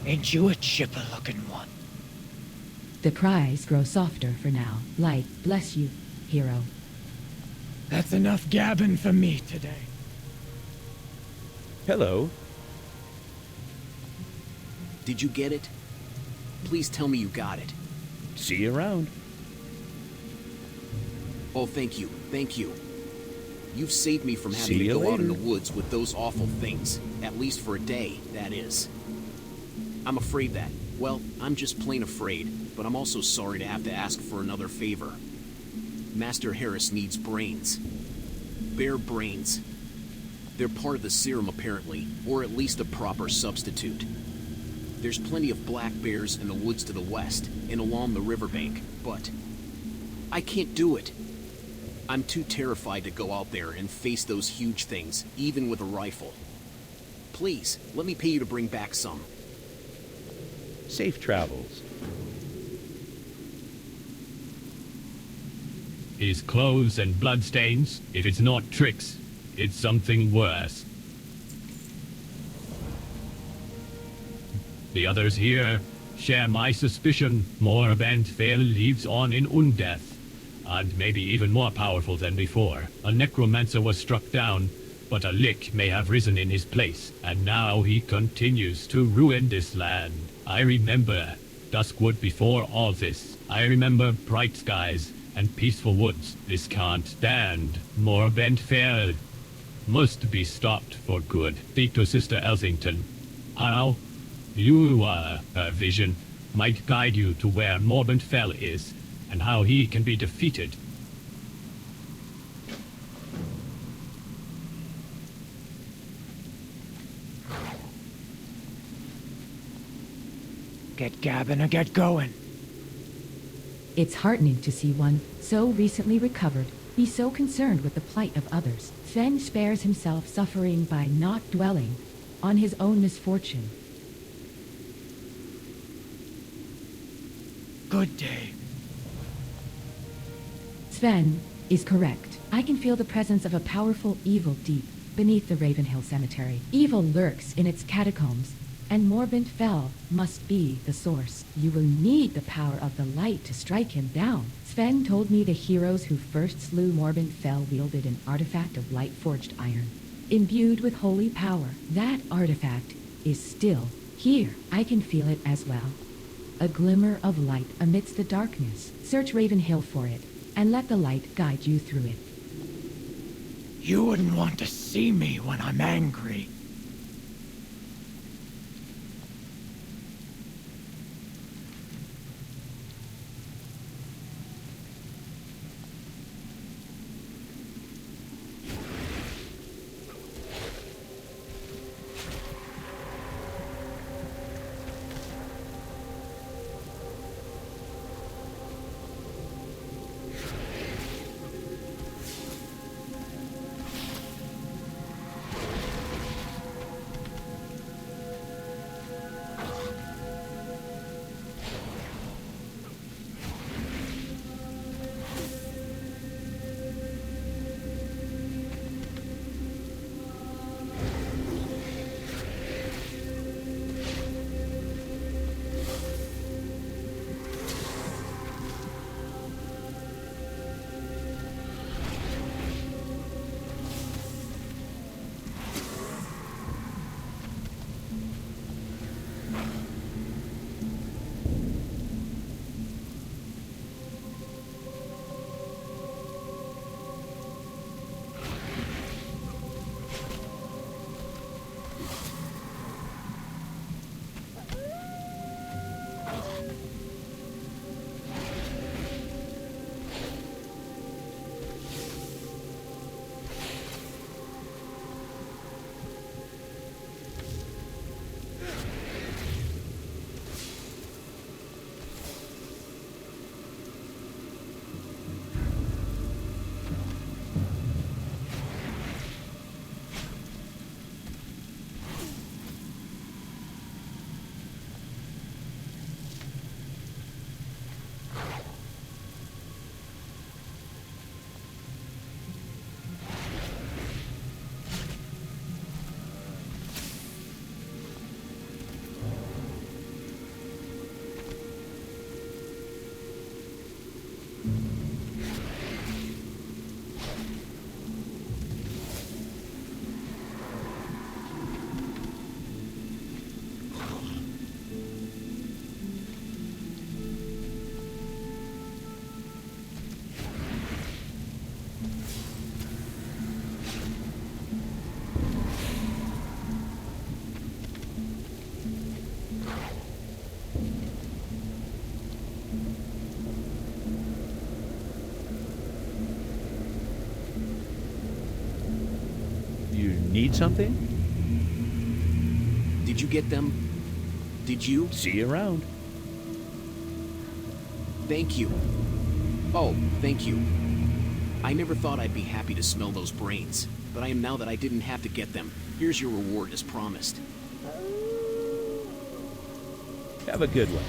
Ain't you a chipper-looking one? The cries grow softer for now. Light, bless you, hero. That's enough gabbing for me today. Hello. Did you get it? Please tell me you got it. See you around. Oh, thank you. Thank you. You've saved me from having See to you go out in the later. woods with those awful things. At least for a day, that is. I'm afraid that. Well, I'm just plain afraid, but I'm also sorry to have to ask for another favor. Master Harris needs brains. Bear brains. They're part of the serum, apparently, or at least a proper substitute. There's plenty of black bears in the woods to the west and along the riverbank, but I can't do it. I'm too terrified to go out there and face those huge things, even with a rifle. Please, let me pay you to bring back some. Safe travels. His clothes and bloodstains, if it's not tricks, it's something worse. The others here share my suspicion Morbent Fail lives on in Undeath, and maybe even more powerful than before. A necromancer was struck down, but a Lick may have risen in his place, and now he continues to ruin this land. I remember Duskwood before all this. I remember bright skies and peaceful woods. This can't stand. Morbent Fail must be stopped for good. Speak to Sister Elsington. How? Her vision might guide you to where Morbent Fell is, and how he can be defeated. Get gabbing or get going. It's heartening to see one so recently recovered be so concerned with the plight of others. Sven spares himself suffering by not dwelling on his own misfortune. Good day. Sven is correct. I can feel the presence of a powerful evil deep beneath the Ravenhill Cemetery. Evil lurks in its catacombs, and Morbent Fell must be the source. You will need the power of the light to strike him down. Sven told me the heroes who first slew Morbent Fell wielded an artifact of light-forged iron, imbued with holy power. That artifact is still here. I can feel it as well. A glimmer of light amidst the darkness. Search Ravenhill for it, and let the light guide you through it. You wouldn't want to see me when I'm angry. Need something? Did you get them? Did you? See you around. Thank you. Oh, thank you. I never thought I'd be happy to smell those brains, but I am now that I didn't have to get them. Here's your reward as promised. Have a good one.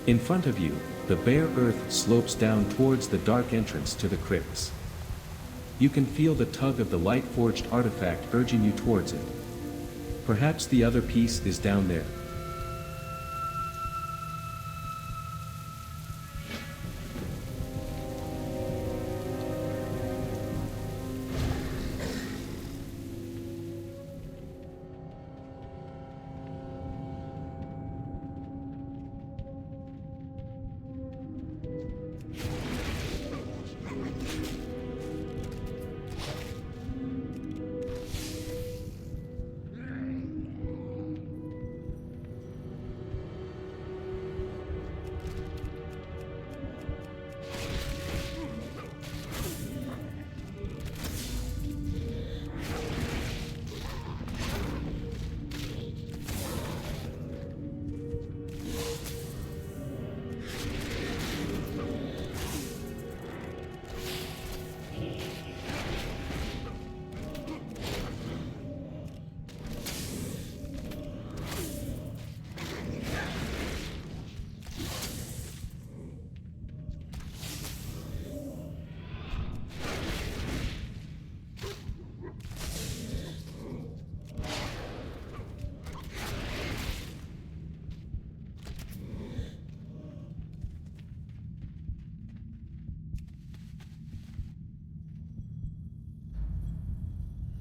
In front of you, the bare earth slopes down towards the dark entrance to the crypts. You can feel the tug of the light-forged artifact urging you towards it. Perhaps the other piece is down there.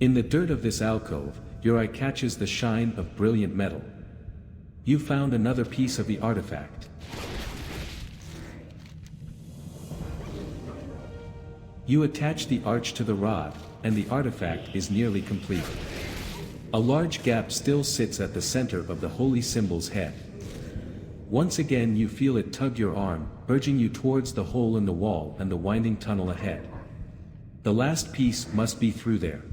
In the dirt of this alcove, your eye catches the shine of brilliant metal. You found another piece of the artifact. You attach the arch to the rod, and the artifact is nearly complete. A large gap still sits at the center of the holy symbol's head. Once again you feel it tug your arm, urging you towards the hole in the wall and the winding tunnel ahead. The last piece must be through there.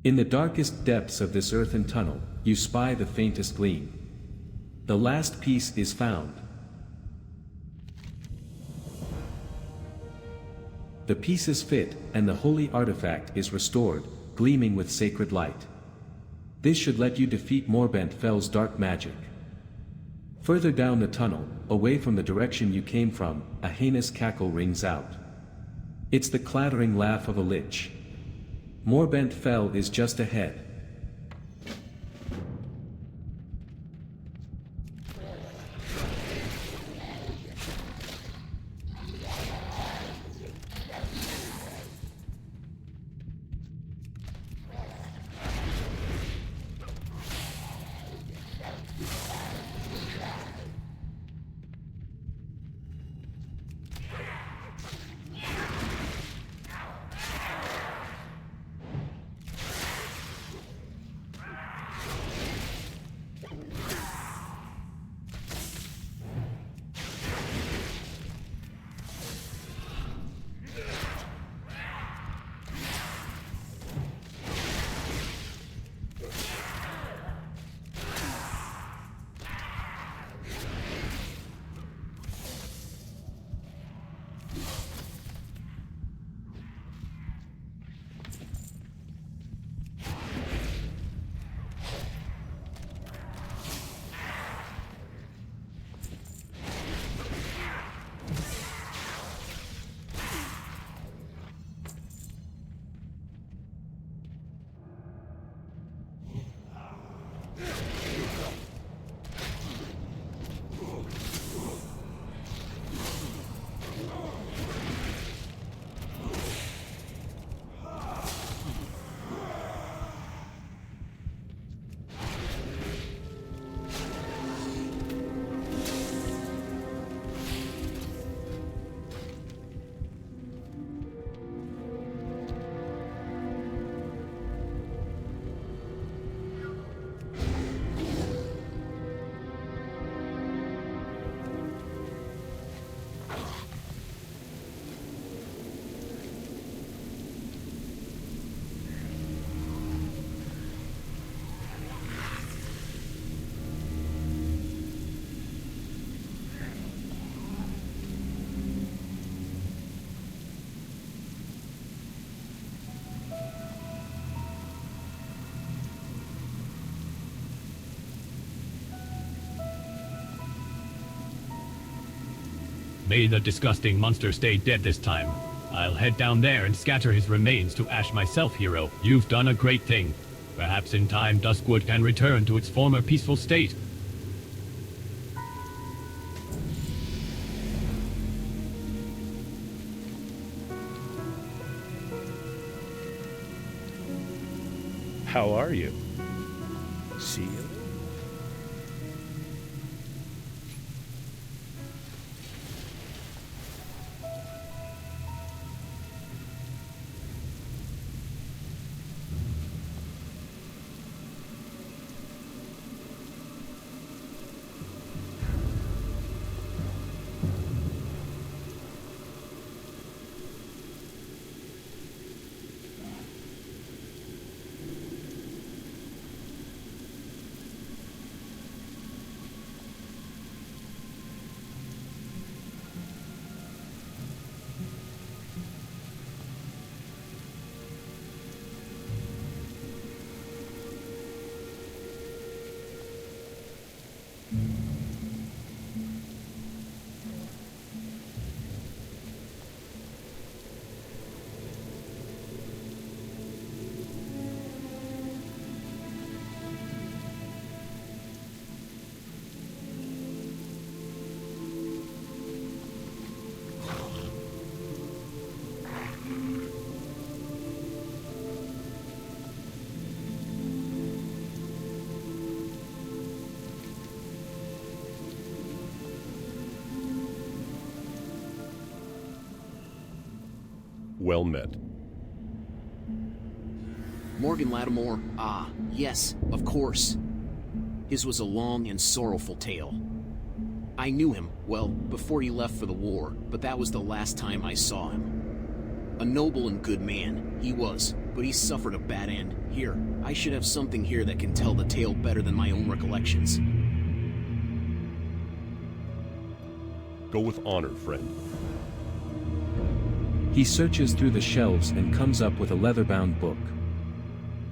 In the darkest depths of this earthen tunnel, you spy the faintest gleam. The last piece is found. The pieces fit, and the holy artifact is restored, gleaming with sacred light. This should let you defeat Morbent Fell's dark magic. Further down the tunnel, away from the direction you came from, a heinous cackle rings out. It's the clattering laugh of a lich. Morbent Fell is just ahead. May the disgusting monster stay dead this time. I'll head down there and scatter his remains to ash myself, hero. You've done a great thing. Perhaps in time Duskwood can return to its former peaceful state. How are you? See you. Well met. Morgan Lattimore, ah, yes, of course. His was a long and sorrowful tale. I knew him, well, before he left for the war, but that was the last time I saw him. A noble and good man, he was, but he suffered a bad end. Here, I should have something here that can tell the tale better than my own recollections. Go with honor, friend. He searches through the shelves and comes up with a leather-bound book.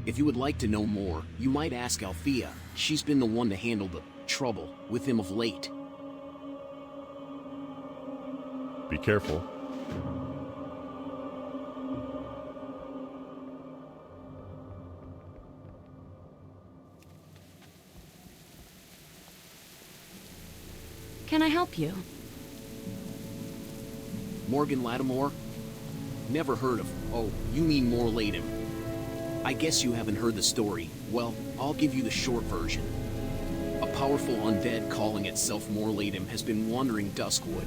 If you would like to know more, you might ask Althea. She's been the one to handle the trouble with him of late. Be careful. Can I help you? Morgan Lattimore? Never heard of. Oh, you mean Morladen. I guess you haven't heard the story. Well, I'll give you the short version. A powerful undead calling itself Morladen has been wandering Duskwood.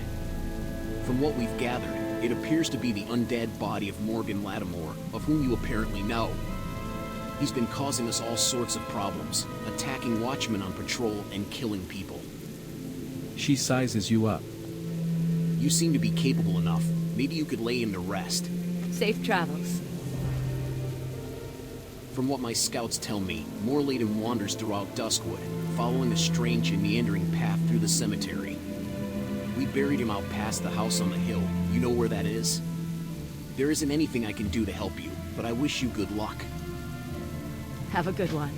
From what we've gathered, it appears to be the undead body of Morgan Lattimore, of whom you apparently know. He's been causing us all sorts of problems, attacking watchmen on patrol and killing people. She sizes you up. You seem to be capable enough. Maybe you could lay him to rest. Safe travels. From what my scouts tell me, Morladen wanders throughout Duskwood, following a strange and meandering path through the cemetery. We buried him out past the house on the hill. You know where that is? There isn't anything I can do to help you, but I wish you good luck. Have a good one.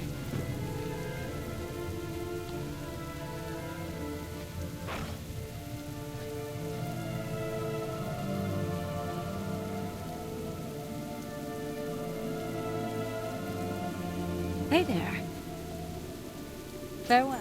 Hey there. Farewell.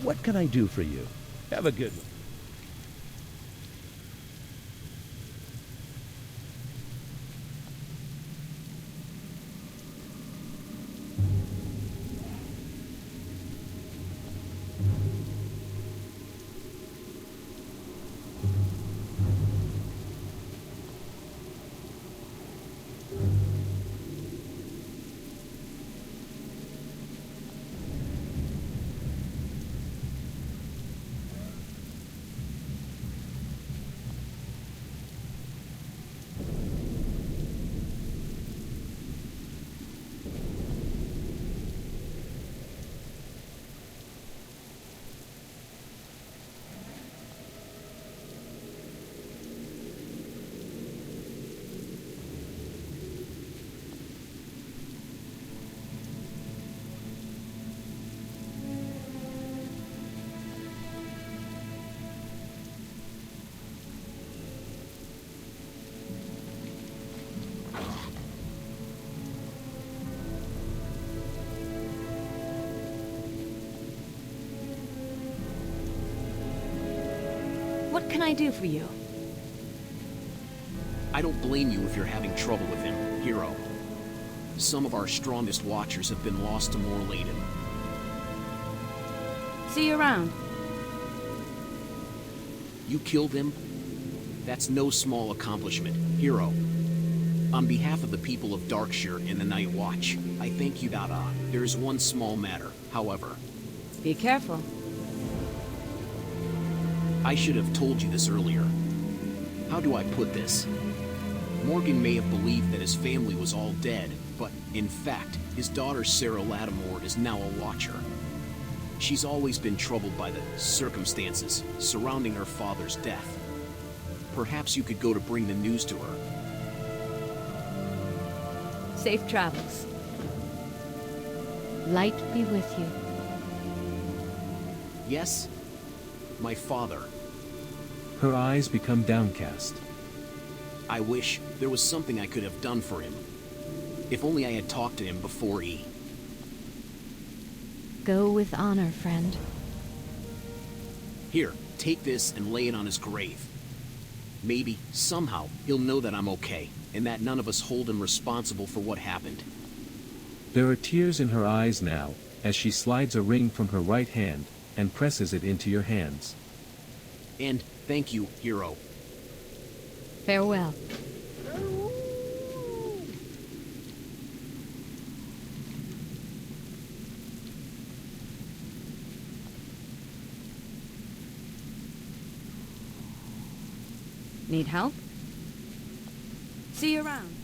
What can I do for you? Have a good one. What can I do for you? I don't blame you if you're having trouble with him, Hero. Some of our strongest watchers have been lost to Morladen. See you around. You killed him? That's no small accomplishment, Hero. On behalf of the people of Darkshire and the Night Watch, I thank you. There is one small matter, however. Be careful. I should have told you this earlier. How do I put this? Morgan may have believed that his family was all dead, but in fact, his daughter Sarah Lattimore is now a Watcher. She's always been troubled by the circumstances surrounding her father's death. Perhaps you could go to bring the news to her. Safe travels. Light be with you. Yes? My father. Her eyes become downcast. I wish there was something I could have done for him. If only I had talked to him before he... Go with honor, friend. Here, take this and lay it on his grave. Maybe, somehow, he'll know that I'm okay, and that none of us hold him responsible for what happened. There are tears in her eyes now, as she slides a ring from her right hand and presses it into your hands. And thank you, Hero. Farewell. Need help? See you around.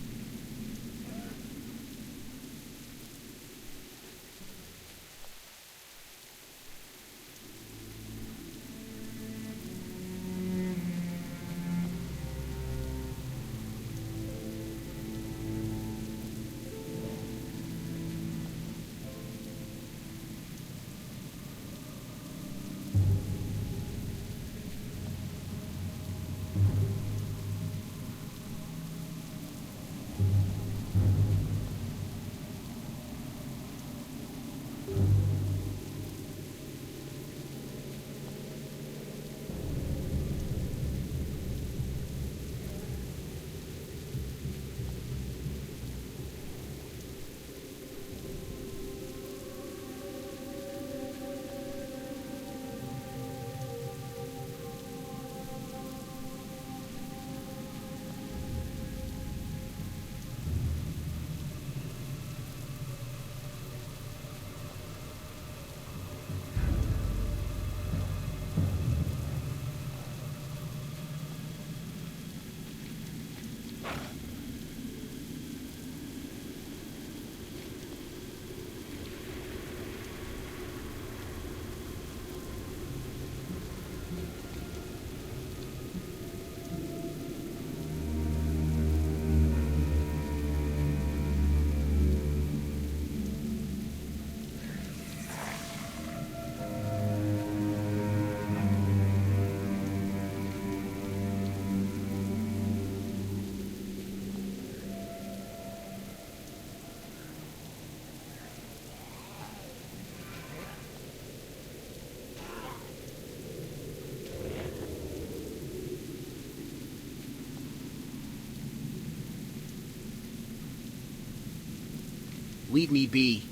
Leave me be.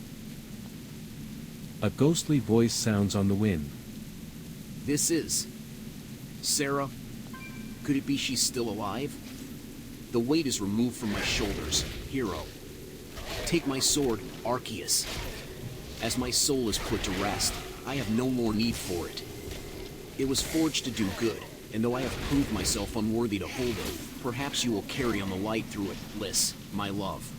A ghostly voice sounds on the wind. This is... Sarah? Could it be she's still alive? The weight is removed from my shoulders, hero. Take my sword, Arceus. As my soul is put to rest, I have no more need for it. It was forged to do good, and though I have proved myself unworthy to hold it, perhaps you will carry on the light through it, Bliss, my love.